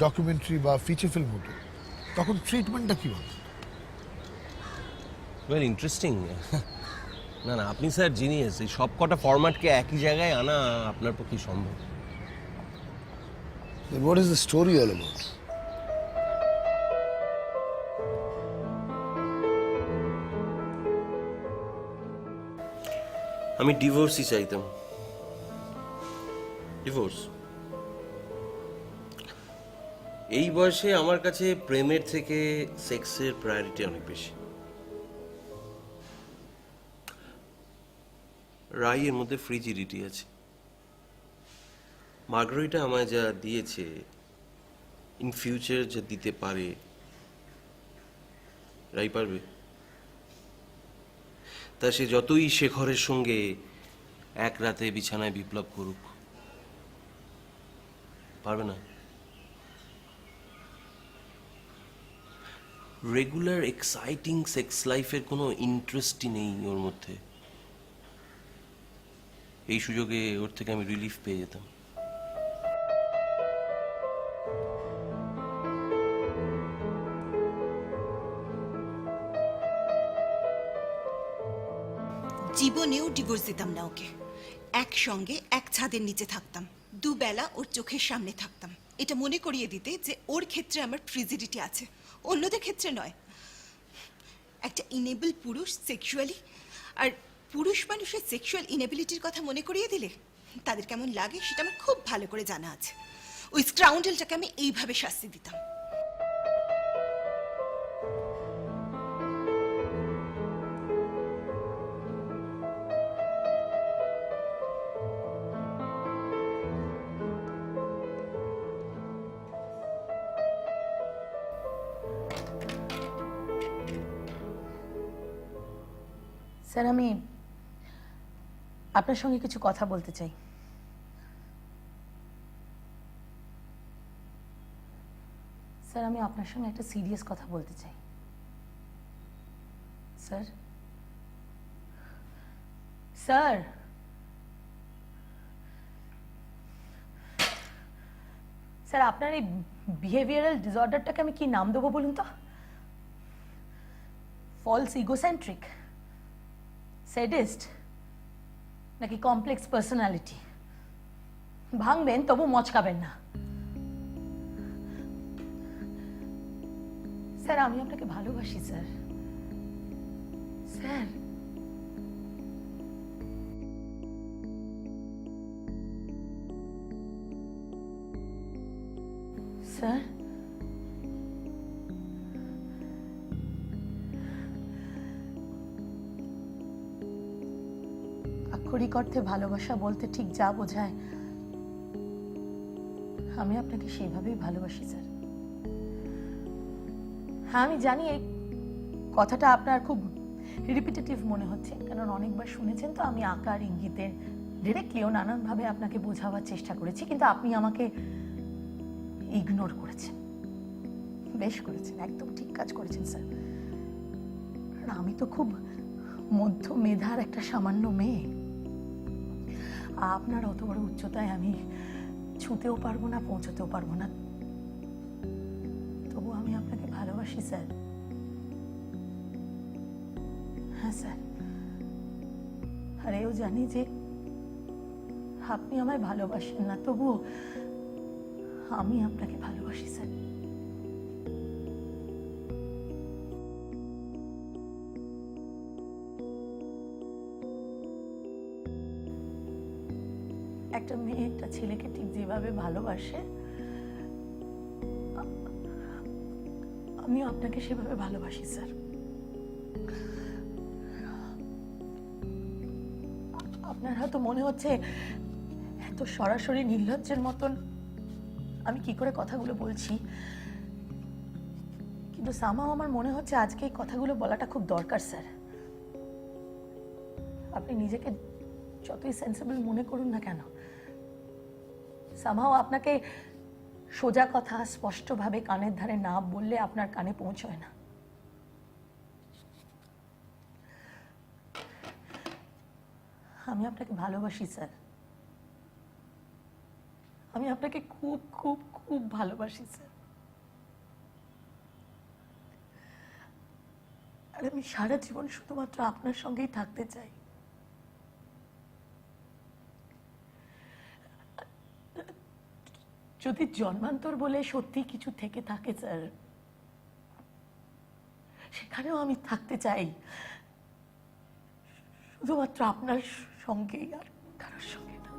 ডকুমেন্টারি বা ফিচার ফিল্ম হতো, তখন ট্রিটমেন্টটা কী হতো? Well, interesting. না না, আপনি স্যার জিনিয়াস। এই সব কটা ফরম্যাটকে একই জায়গায় আনা আপনার পক্ষে সম্ভব। What is the story all about? আমি ডিভোর্সই চাইতাম। ডিভোর্স। এই বয়সে আমার কাছে প্রেমের থেকে সেক্সের প্রায়োরিটি অনেক বেশি। রায়ের মধ্যে ফ্রিজিডিটি আছে। মার্গারিটা আমায় যা দিয়েছে, ইন ফিউচার যা দিতে পারে, রাই পারবে? তা সে যতই শেখরের সঙ্গে এক রাতে বিছানায় বিপ্লব করুক, পারবে না। রেগুলার এক্সাইটিং সেক্স লাইফের কোনো ইন্টারেস্টই নেই ওর মধ্যে। এই সুযোগে ওর থেকে আমি রিলিফ পেয়ে যেতাম। জীবনেও ডিভোর্স দিতাম না ওকে। একসঙ্গে এক ছাদের নিচে থাকতাম, দুবেলা ওর চোখের সামনে থাকতাম, এটা মনে করিয়ে দিতে যে ওর ক্ষেত্রে আমার ফ্রিজিডিটি আছে, অন্যদের ক্ষেত্রে নয়। একটা ইনেবল পুরুষ সেক্সুয়ালি, আর পুরুষ মানুষের সেক্সুয়াল ইনেবিলিটির কথা মনে করিয়ে দিলে তাদের কেমন লাগে সেটা আমার খুব ভালো করে জানা আছে। ওই স্কাউন্ডেলটাকে আমি এইভাবে শাস্তি দিতাম। স্যার, আমি আপনার সঙ্গে কিছু কথা বলতে চাই। স্যার, আমি আপনার সঙ্গে একটা সিরিয়াস কথা বলতে চাই। স্যার, স্যার, স্যার, আপনার এই বিহেভিয়ারাল ডিসঅর্ডারটাকে আমি কি নাম দেবো বলুন তো? ফলস ইগোসেন্ট্রিক, স্যাডিস্ট, নাকি কমপ্লেক্স পার্সোনালিটি? ভাঙবেন তবু মচকাবেন না। স্যার, আমি আপনাকে ভালোবাসি স্যার। স্যার, স্যার, আক্ষরিক অর্থে ভালোবাসা বলতে ঠিক যা বোঝায় আমি আপনাকে সেইভাবেই ভালোবাসি স্যার। হ্যাঁ, আমি জানি এই কথাটা আপনার খুব রিপিটেটিভ মনে হচ্ছে, কারণ অনেকবার শুনেছেন তো। আমি আকার ইঙ্গিতে ডিরেক্টলিও নানানভাবে আপনাকে বোঝাবার চেষ্টা করেছি, কিন্তু আপনি আমাকে ইগনোর করেছেন। বেশ করেছেন, একদম ঠিক কাজ করেছেন স্যার। কারণ আমি তো খুব মধ্য মেধার একটা সামান্য মেয়ে। আপনার অত বড় উচ্চতায় আমি ছুঁতেও পারবো না, পৌঁছতেও পারবো না। তবু আমি আপনাকে ভালোবাসি স্যার। হ্যাঁ স্যার, আর এও জানি যে আপনি আমায় ভালোবাসেন না, তবুও আমি আপনাকে ভালোবাসি স্যার। একটা মেয়ে একটা ছেলেকে ঠিক যেভাবে ভালোবাসে, আমিও আপনাকে সেভাবে ভালোবাসি স্যার। আপনার হয়তো মনে হচ্ছে এত সরাসরি নির্লজ্জের মতন আমি কি করে কথাগুলো বলছি, কিন্তু সামাও আমার মনে হচ্ছে আজকে এই কথাগুলো বলাটা খুব দরকার স্যার। আপনি নিজেকে যতই সেন্সিবল মনে করুন না কেন, সামাও আপনাকে সোজা কথা স্পষ্টভাবে কানের ধারে না বললে আপনার কানে পৌঁছয় না। আমি আপনাকে ভালোবাসি স্যার, আমি আপনাকে খুব খুব খুব ভালোবাসি স্যার। আর আমি সারা জীবন শুধুমাত্র আপনার সঙ্গেই থাকতে চাই। যদি জন্মান্তর বলে সত্যি কিছু থেকে থাকে স্যার, সেখানেও আমি থাকতে চাই শুধুমাত্র আপনার সঙ্গেই, আর কারোর সঙ্গে না।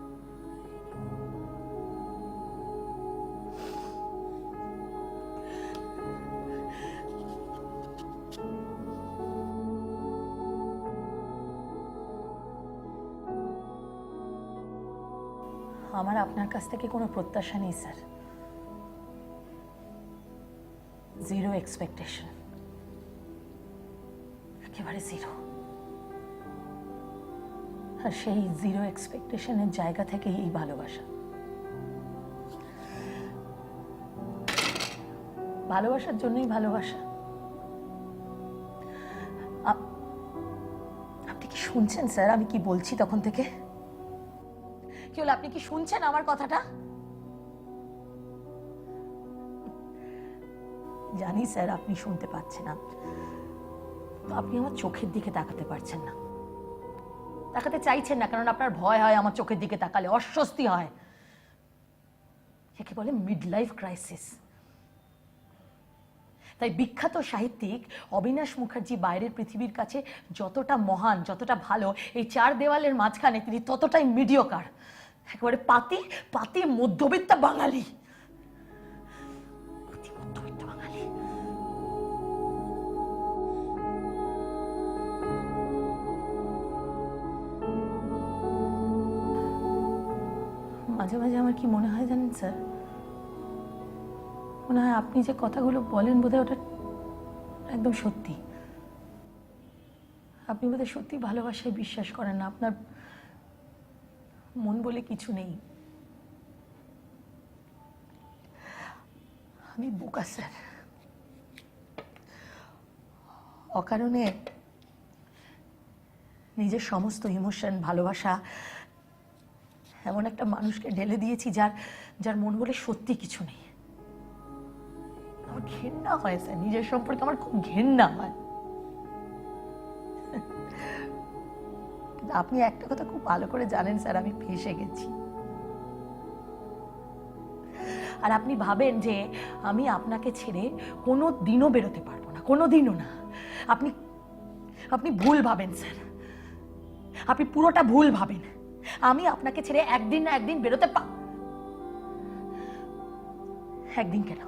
আমার আপনার কাছ থেকে কোনো প্রত্যাশা নেই স্যার, জিরো এক্সপেকটেশন, একেবারে জিরো। আর সেই জিরো এক্সপেকটেশনের জায়গা থেকে এই ভালোবাসা। ভালোবাসার জন্যই ভালোবাসা। আপনি কি শুনছেন স্যার আমি কি বলছি তখন থেকে? কি হলো, আপনি কি শুনছেন আমার কথাটা? জানি স্যার আপনি শুনতে পাচ্ছেন না, তো আপনি আমার চোখের দিকে তাকাতে পারছেন না, তাকাতে চাইছেন না, কারণ আপনার ভয় হয় আমার চোখের দিকে তাকালে, অস্বস্তি হয়। একে বলে মিড লাইফ ক্রাইসিস। তাই বিখ্যাত সাহিত্যিক অবিনাশ মুখার্জি বাইরের পৃথিবীর কাছে যতটা মহান, যতটা ভালো, এই চার দেওয়ালের মাঝখানে তিনি ততটাই মিডিওকার, একেবারে পাতি পাতি মধ্যবিত্ত বাঙালি। মধ্যবিত্ত বাঙালি। মাঝে মাঝে আমার কি মনে হয় জানেন স্যার, মনে হয় আপনি যে কথাগুলো বলেন বোধহয় ওটা একদম সত্যি। আপনি বোধহয় সত্যি ভালোবাসায় বিশ্বাস করেন না, আপনার মন বলে কিছু নেই। আমি বোকা স্যার, অকারণে নিজের সমস্ত ইমোশন, ভালোবাসা এমন একটা মানুষকে ঢেলে দিয়েছি যার মন বলে সত্যি কিছু নেই। আমার ঘেন্না হয় স্যার, নিজের সম্পর্কে আমার খুব ঘেন্না হয়। আপনি একটা কথা খুব ভালো করে জানেন স্যার, আমি ফেঁসে গেছি। আর আপনি ভাবেন যে আমি আপনাকে ছেড়ে কোনো দিনও বেরোতে পারবো না, কোনো দিনও না। আপনি ভুল ভাবেন স্যার, আপনি পুরোটা ভুল ভাবেন। আমি আপনাকে ছেড়ে একদিন না একদিন বেরোতে একদিন কেন,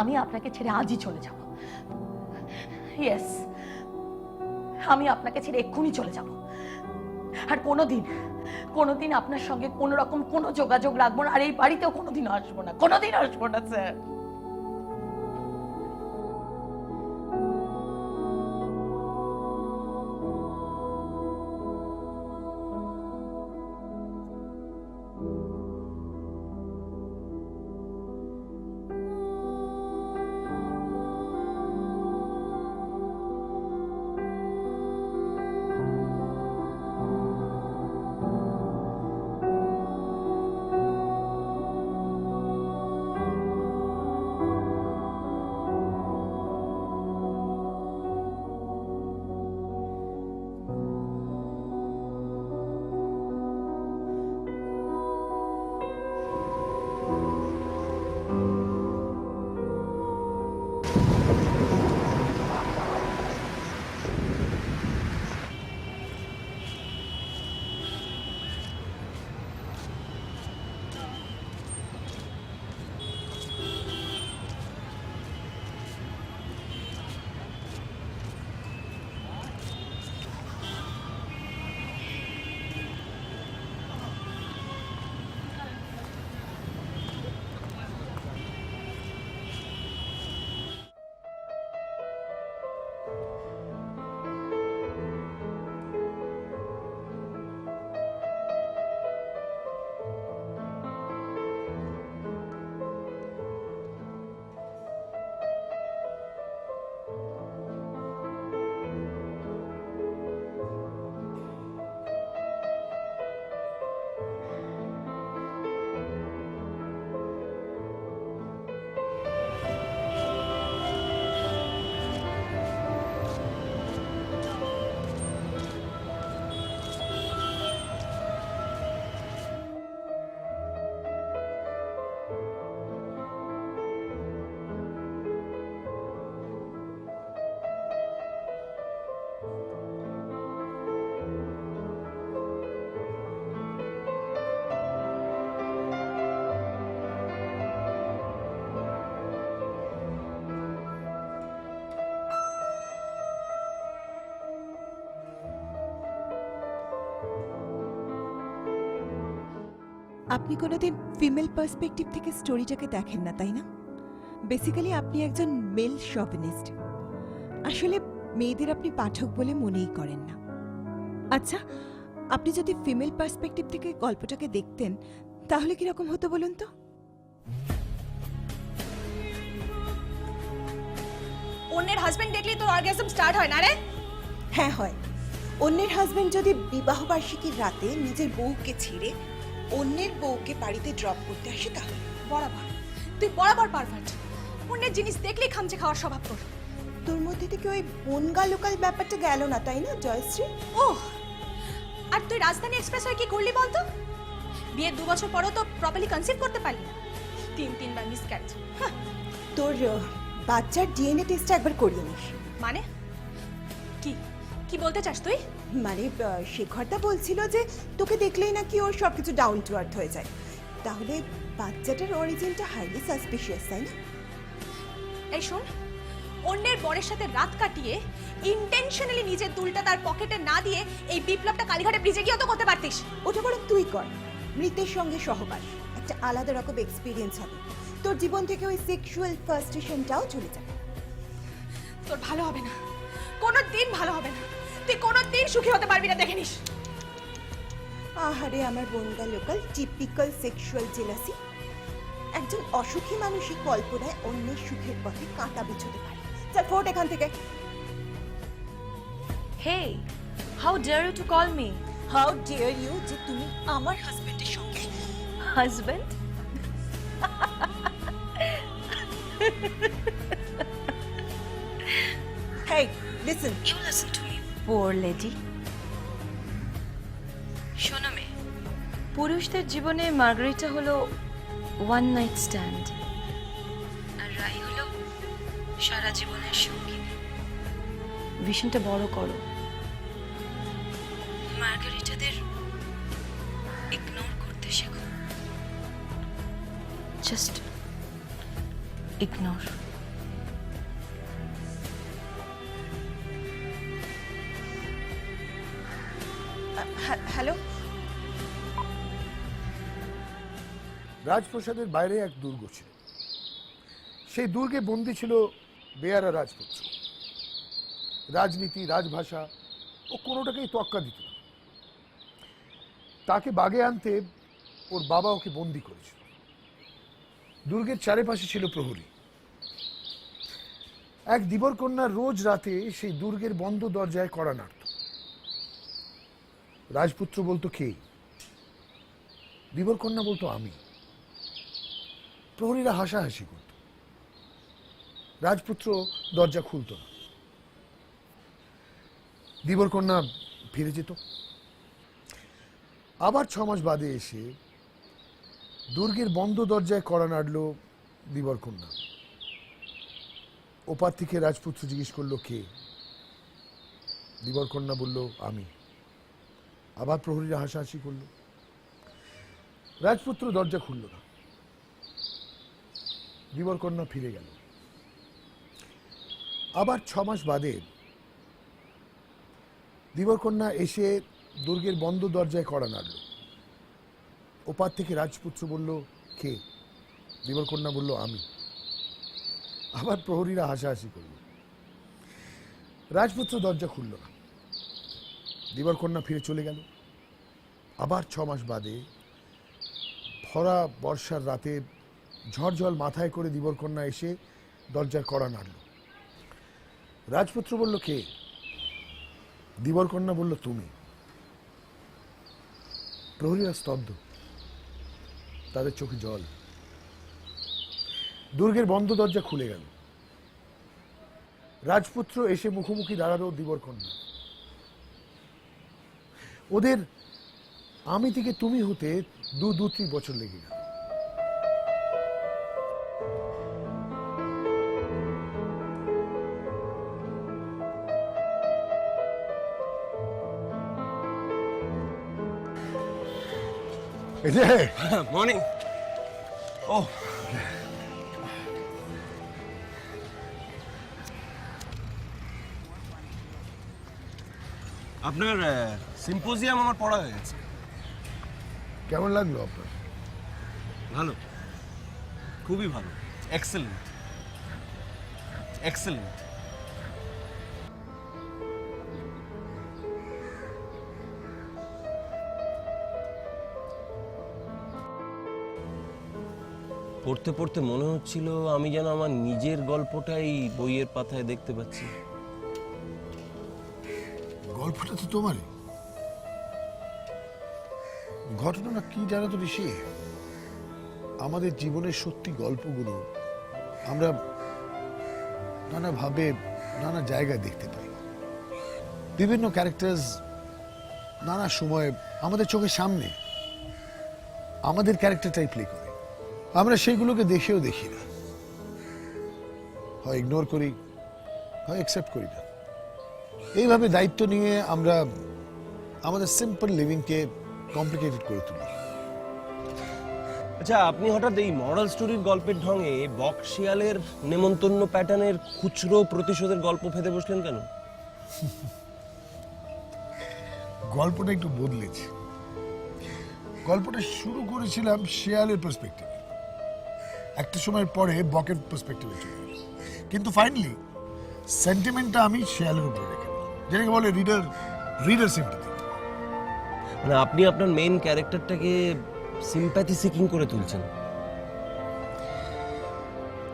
আমি আপনাকে ছেড়ে আজই চলে যাব। ইয়েস, আমি আপনাকে ছেড়ে এক্ষুনি চলে যাব। আর কোনোদিন আপনার সঙ্গে কোনো রকম কোনো যোগাযোগ রাখবো না, আর এই বাড়িতেও কোনোদিন আসবো না, কোনোদিন আসবো না স্যার। আপনি কোনোদিন ফিমেল পার্সপেক্টিভ থেকে স্টোরিটাকে দেখেন না, তাই না? বেসিক্যালি আপনি একজন মেল শভিনিস্ট। আসলে মেয়েদের আপনি পাঠক বলে মনেই করেন না। আচ্ছা, আপনি যদি ফিমেল পার্সপেক্টিভ থেকে গল্পটাকে দেখতেন তাহলে কিরকম হতো বলুন তো? অন্যের হাজবেন্ড দেখলেই তো অর্গাজম স্টার্ট হয় না রে? হ্যাঁ হয়। অন্যের হাজবেন্ড যদি বিবাহবার্ষিকীর রাতে নিজের বউকে ছেড়ে অন্যের বউকে বাড়িতে ড্রপ করতে আসে তাহলে। বরাবর তুই বরাবর পারফেক্ট। অন্যের জিনিস দেখলেই খামচে খাওয়ার স্বভাব তোর। তোর মধ্যে থেকে ওই বনগা লোকাল ব্যাপারটা গেল না, তাই না জয়শ্রী? ওহ, আর তুই রাজধানী এক্সপ্রেস হয়ে কি করলি বলতো? বিয়ের 2 বছর পরেও তো প্রপারলি কনসিভ করতে পারলি না। 3বার মিসক্যারেজ। তোর বাচ্চার ডিএনএ টেস্টটা একবার করিয়ে নিস। মানে কি কি বলতে চাস তুই? মানে শেখরদা বলছিল যে তোকে দেখলেই নাকি ওর সবকিছু ডাউন টু আর্থ হয়ে যায়। তাহলে বাচ্চাটার অরিজিনটা হাইলি সাসপিশিয়াস, তাই না? এই শোন, অন্যের বরের সাথে রাত কাটিয়ে ইন্টেনশনালি নিজের দুলটা তার পকেটে না দিয়ে এই বিপ্লবটা কালীঘাটে ব্রিজে গিয়ে তো করতে পারতিস। ওটা বরং তুই কর। মৃতের সঙ্গে সহবাস একটা আলাদা রকম এক্সপিরিয়েন্স হবে। তোর জীবন থেকে ওই সেক্সুয়াল ফার্স্টেশনটাও চলে যাবে। তোর ভালো হবে না, কোনো দিন ভালো হবে না। তুই কোনো দিন সুখী হতে পারবি না, দেখে নিস। আহারে আমার Bongaon local typical sexual jealousy. একজন অসুখী মানুষই কল্পনায় অন্যের সুখের পথে কাঁটা বিছোতে পারে। চল ফোট এখান থেকে। Hey, how dare you to call me how dare you যে তুমি আমার হাজবেন্ডের সঙ্গে husband? Hey listen. You listen to me, poor lady. শোনো মে, পুরুষদের জীবনে মার্গারিটা হলো ওয়ান নাইট স্ট্যান্ড, আর রাই হলো সারা জীবনের সঙ্গী। ভিশনটা বড় করো। মার্গারিটাদের ইগনোর করতে শেখো। Just ignore. হ্যালো। রাজপ্রাসাদের বাইরে এক দুর্গ ছিল। সেই দুর্গে বন্দী ছিল বেয়ারা রাজপুত্র। রাজনীতি, রাজভাষা ও কোনোটাকেই তোয়াক্কা দিত না। তাকে বাগে আনতে ওর বাবা ওকে বন্দী করেছিল। দুর্গের চারিপাশে ছিল প্রহরী। এক দিবর কন্যা রোজ রাতে সেই দুর্গের বন্ধ দরজায় কড়া নাড়ত। রাজপুত্র বলতো কে? দিবর কন্যা বলতো আমি। প্রহরীরা হাসাহাসি করত। রাজপুত্র দরজা খুলত না। দিবর কন্যা ফিরে যেত। আবার 6 মাস বাদে এসে দুর্গের বন্ধ দরজায় কড়া নাড়ল দিবর কন্যা। ওপার থেকে রাজপুত্র জিজ্ঞেস করলো কে? দিবর কন্যা বলল আমি। আবার প্রহরীরা হাসাহাসি করল। রাজপুত্র দরজা খুলল না। দিবর কন্যা ফিরে গেল। আবার 6 মাস বাদে দিবর কন্যা এসে দুর্গের বন্ধ দরজায় কড়া নাড়ল। ওপার থেকে রাজপুত্র বলল কে? দিবর কন্যা বলল আমি। আবার প্রহরীরা হাসাহাসি করল। রাজপুত্র দরজা খুলল না। দিবর কন্যা ফিরে চলে গেল। আবার 6 মাস বাদে ভরা বর্ষার রাতে ঝড় মাথায় করে দিবর কন্যা এসে দরজার কড়া নাড়ল। রাজপুত্র বলল কে? দিবর কন্যা বলল তুমি। প্রহরীরা স্তব্ধ, তাদের চোখে জল। দুর্গের বন্ধ দরজা খুলে গেল। রাজপুত্র এসে মুখোমুখি দাঁড়ালো দিবর কন্যা। ওদের আমি থেকে তুমি হতে 2-3 বছর লেগে গেল। মর্নিং। ও আপনার সিম্পোজিয়াম আমার পড়া হয়ে গেছে। কেমন লাগলো আপনার? ভালো, খুবই ভালো, এক্সেলেন্ট, এক্সেলেন্ট। পড়তে পড়তে মনে হচ্ছিল আমি যেন আমার নিজের গল্পটাই বইয়ের পাতায় দেখতে পাচ্ছি। গল্পটা তো তোমারই। ঘটনাটা কি জানো তো ঋষি, আমাদের জীবনের সত্যি গল্পগুলো আমরা নানাভাবে নানা জায়গায় দেখতে পাই। বিভিন্ন ক্যারেক্টার্স নানা সময় আমাদের চোখের সামনে আমাদের ক্যারেক্টারটাই প্লে করে। আমরা সেইগুলোকে দেখেও দেখি না, হয় ইগনোর করি, হয় অ্যাকসেপ্ট করি না। এইভাবে দায়িত্ব নিয়ে আমরা আমাদের সিম্পল লিভিংকে কমপ্লিকেটেড করে তুলি। আচ্ছা, আপনি হঠাৎ এই মরাল স্টোরির গল্পের ঢঙে বকশিয়ালের নেমন্তন্ন প্যাটার্নের খুচরো প্রতিশোধের গল্প ফেঁদে বসলেন কেন? গল্পটা একটু বদলেছে। গল্পটা শুরু করেছিলাম শেয়ালের পার্সপেক্টিভে, একটা সময়ের পরে বকের পার্সপেক্টিভে চলে গেল, কিন্তু ফাইনালি সেন্টিমেন্টটা আমি শেয়ালের উপরে রেখে দিলাম, যেটাকে বলে রিডার সিম্প্যাথি। মানে আপনি আপনার মেইন ক্যারেক্টারটাকে সিম্প্যাথি সিকিং করে তুলছেন।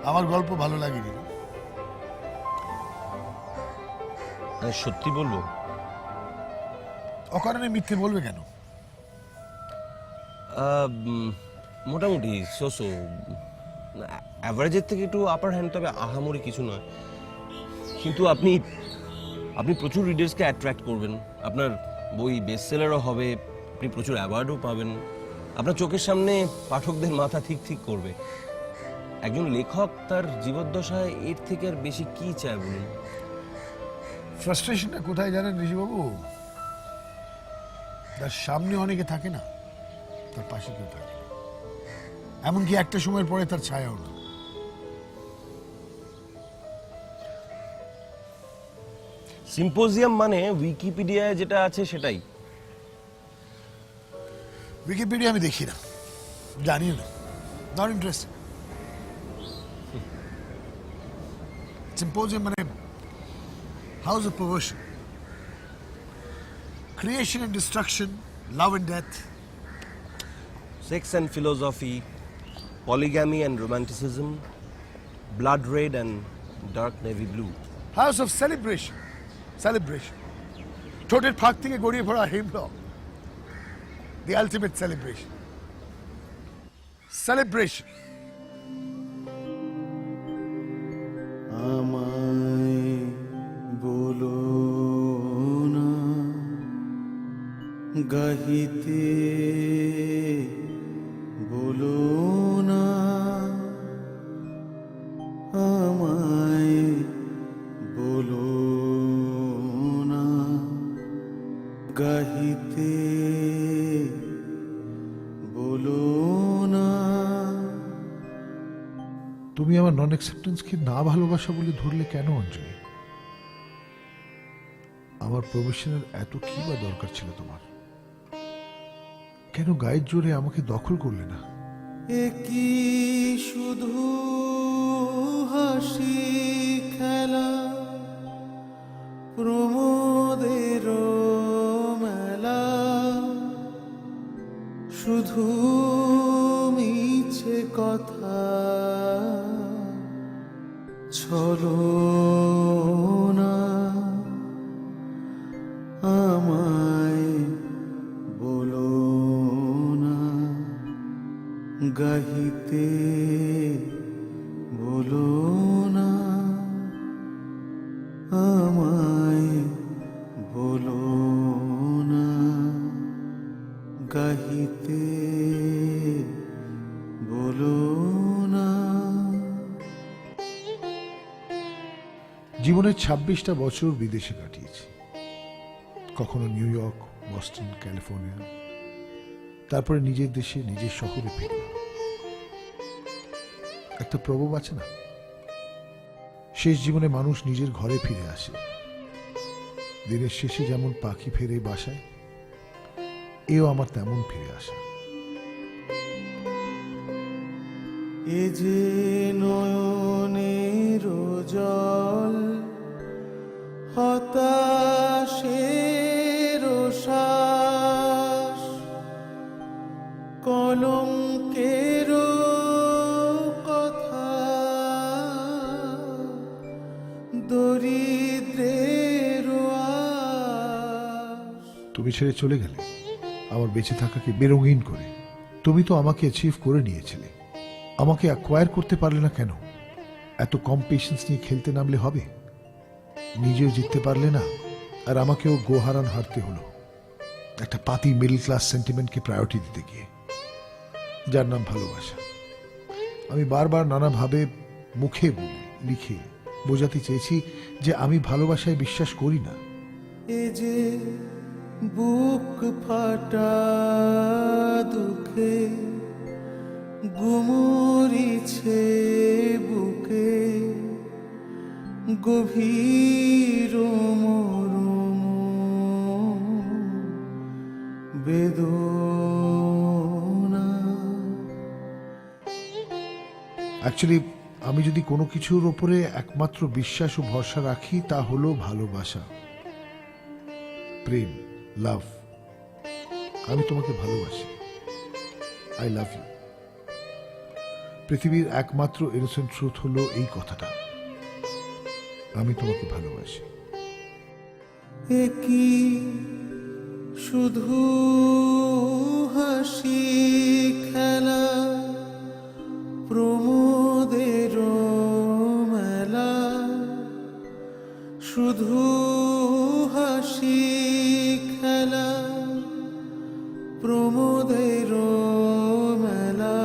আমার গল্প ভালো লাগেনি না? সত্যি বলবো, অকারণে মিথ্যে বলবে কেন? মোটামুটি সোসো, অ্যাভারেজের থেকে একটু আপার হ্যান্ড, তবে আহামরি কিছু নয়। কিন্তু আপনি প্রচুর রিডার্সকে অ্যাট্রাক্ট করবেন, আপনার বই বেস্ট সেলারও হবে, আপনি প্রচুর অ্যাওয়ার্ডও পাবেন, আপনার চোখের সামনে পাঠকদের মাথা ঠিক ঠিক করবে। একজন লেখক তার জীবদ্দশায় এর থেকে আর বেশি কি চায় বলুন? ফ্রাস্ট্রেশনটা কোথায় জানেন ঋষিবাবু? তার সামনে অনেকে থাকে না, তার পাশে কেউ থাকে না, এমনকি একটা সময়ের পরে তার ছায়াও না। সিম্পোজিয়াম মানে উইকিপিডিয়ায় যেটা আছে সেটাই। উইকিপিডিয়া আমি দেখি না, জানি না, নট ইন্টারেস্টেড। সিম্পোজিয়াম মানে house of perversion, creation and destruction, love and death. Sex and philosophy, polygamy and romanticism, blood red and dark navy blue. House of celebration, celebration. ঠোঁটের ফাঁক থেকে গড়িয়ে পড়া hemlock, the ultimate celebration. Celebration. আমায় বলো না গাহিতে, বলো না আমায় বলো না গাহিতে, বলো না। তুমি আমার নন অ্যাকসেপ্টেন্সকে না ভালোবাসা বলে ধরলে কেন অঞ্জলি? আমার প্রফেশনের এত কি বা দরকার ছিল তোমার? কেন গায়ের জোরে আমাকে দখল করলে না? কি শুধু হাসি খেলা, প্রমোদের মেলা, শুধু মিছে কথা, চলো না আমায় বলো না গাহিতে, বলো না আমায় বলো না গাহিতে, বলো না। জীবনের 26টা বছর বিদেশে কাটিয়েছি, কখনো নিউ ইয়র্ক, বস্টন, ক্যালিফোর্নিয়া, তারপরে নিজের দেশে নিজের শহরে ফিরলাম। একটা প্রভাব আছে না, শেষ জীবনে মানুষ নিজের ঘরে ফিরে আসে। দিনের শেষে যেমন পাখি ফেরে বাসায়, এও আমার তেমন ফিরে আসা। এ যে নয়নের জল হতাশের শ্বাস কলঙ্কের কথা দরিদ্রের আশ। তুমি ছেড়ে চলে গেলে আমার বেঁচে থাকাকে বেরঙিন করে। তুমি তো আমাকে অ্যাচিভ করে নিয়েছিলে, আমাকে অ্যাকোয়ার করতে পারলে না কেন? এত কম পেশেন্স নিয়ে খেলতে নামলে হবে? নিজেও জিততে পারলে না, আর আমাকেও গোহারান হারতে হলো একটা পাতি মিডল ক্লাস সেন্টিমেন্টকে প্রায়োরিটি দিতে গিয়ে, যার নাম ভালোবাসা। আমি বারবার নানাভাবে মুখে বলে লিখে বোঝাতে চেয়েছি যে আমি ভালোবাসায় বিশ্বাস করি না। এ যে বুক ফাটা দুঃখে গুমরিছে বুকে গভীর মরম বেদনা। অ্যাকচুয়ালি আমি যদি কোনো কিছুর ওপরে একমাত্র বিশ্বাস ও ভরসা রাখি তা হলো ভালোবাসা, প্রেম, লাভ। আমি তোমাকে ভালোবাসি, আই লাভ ইউ। পৃথিবীর একমাত্র ইনোসেন্ট ট্রুথ হলো এই কথাটা, আমি তোমাকে ভালোবাসি। এ কি শুধু হাসি খেলা প্রমোদের মেলা, শুধু হাসি খেলা প্রমোদের মেলা,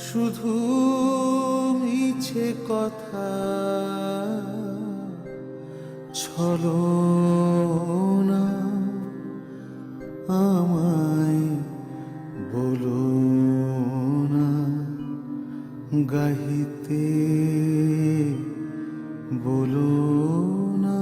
শুধু মিছে কথা ছলনা। আমায় বলো না গাহিতে বলো না।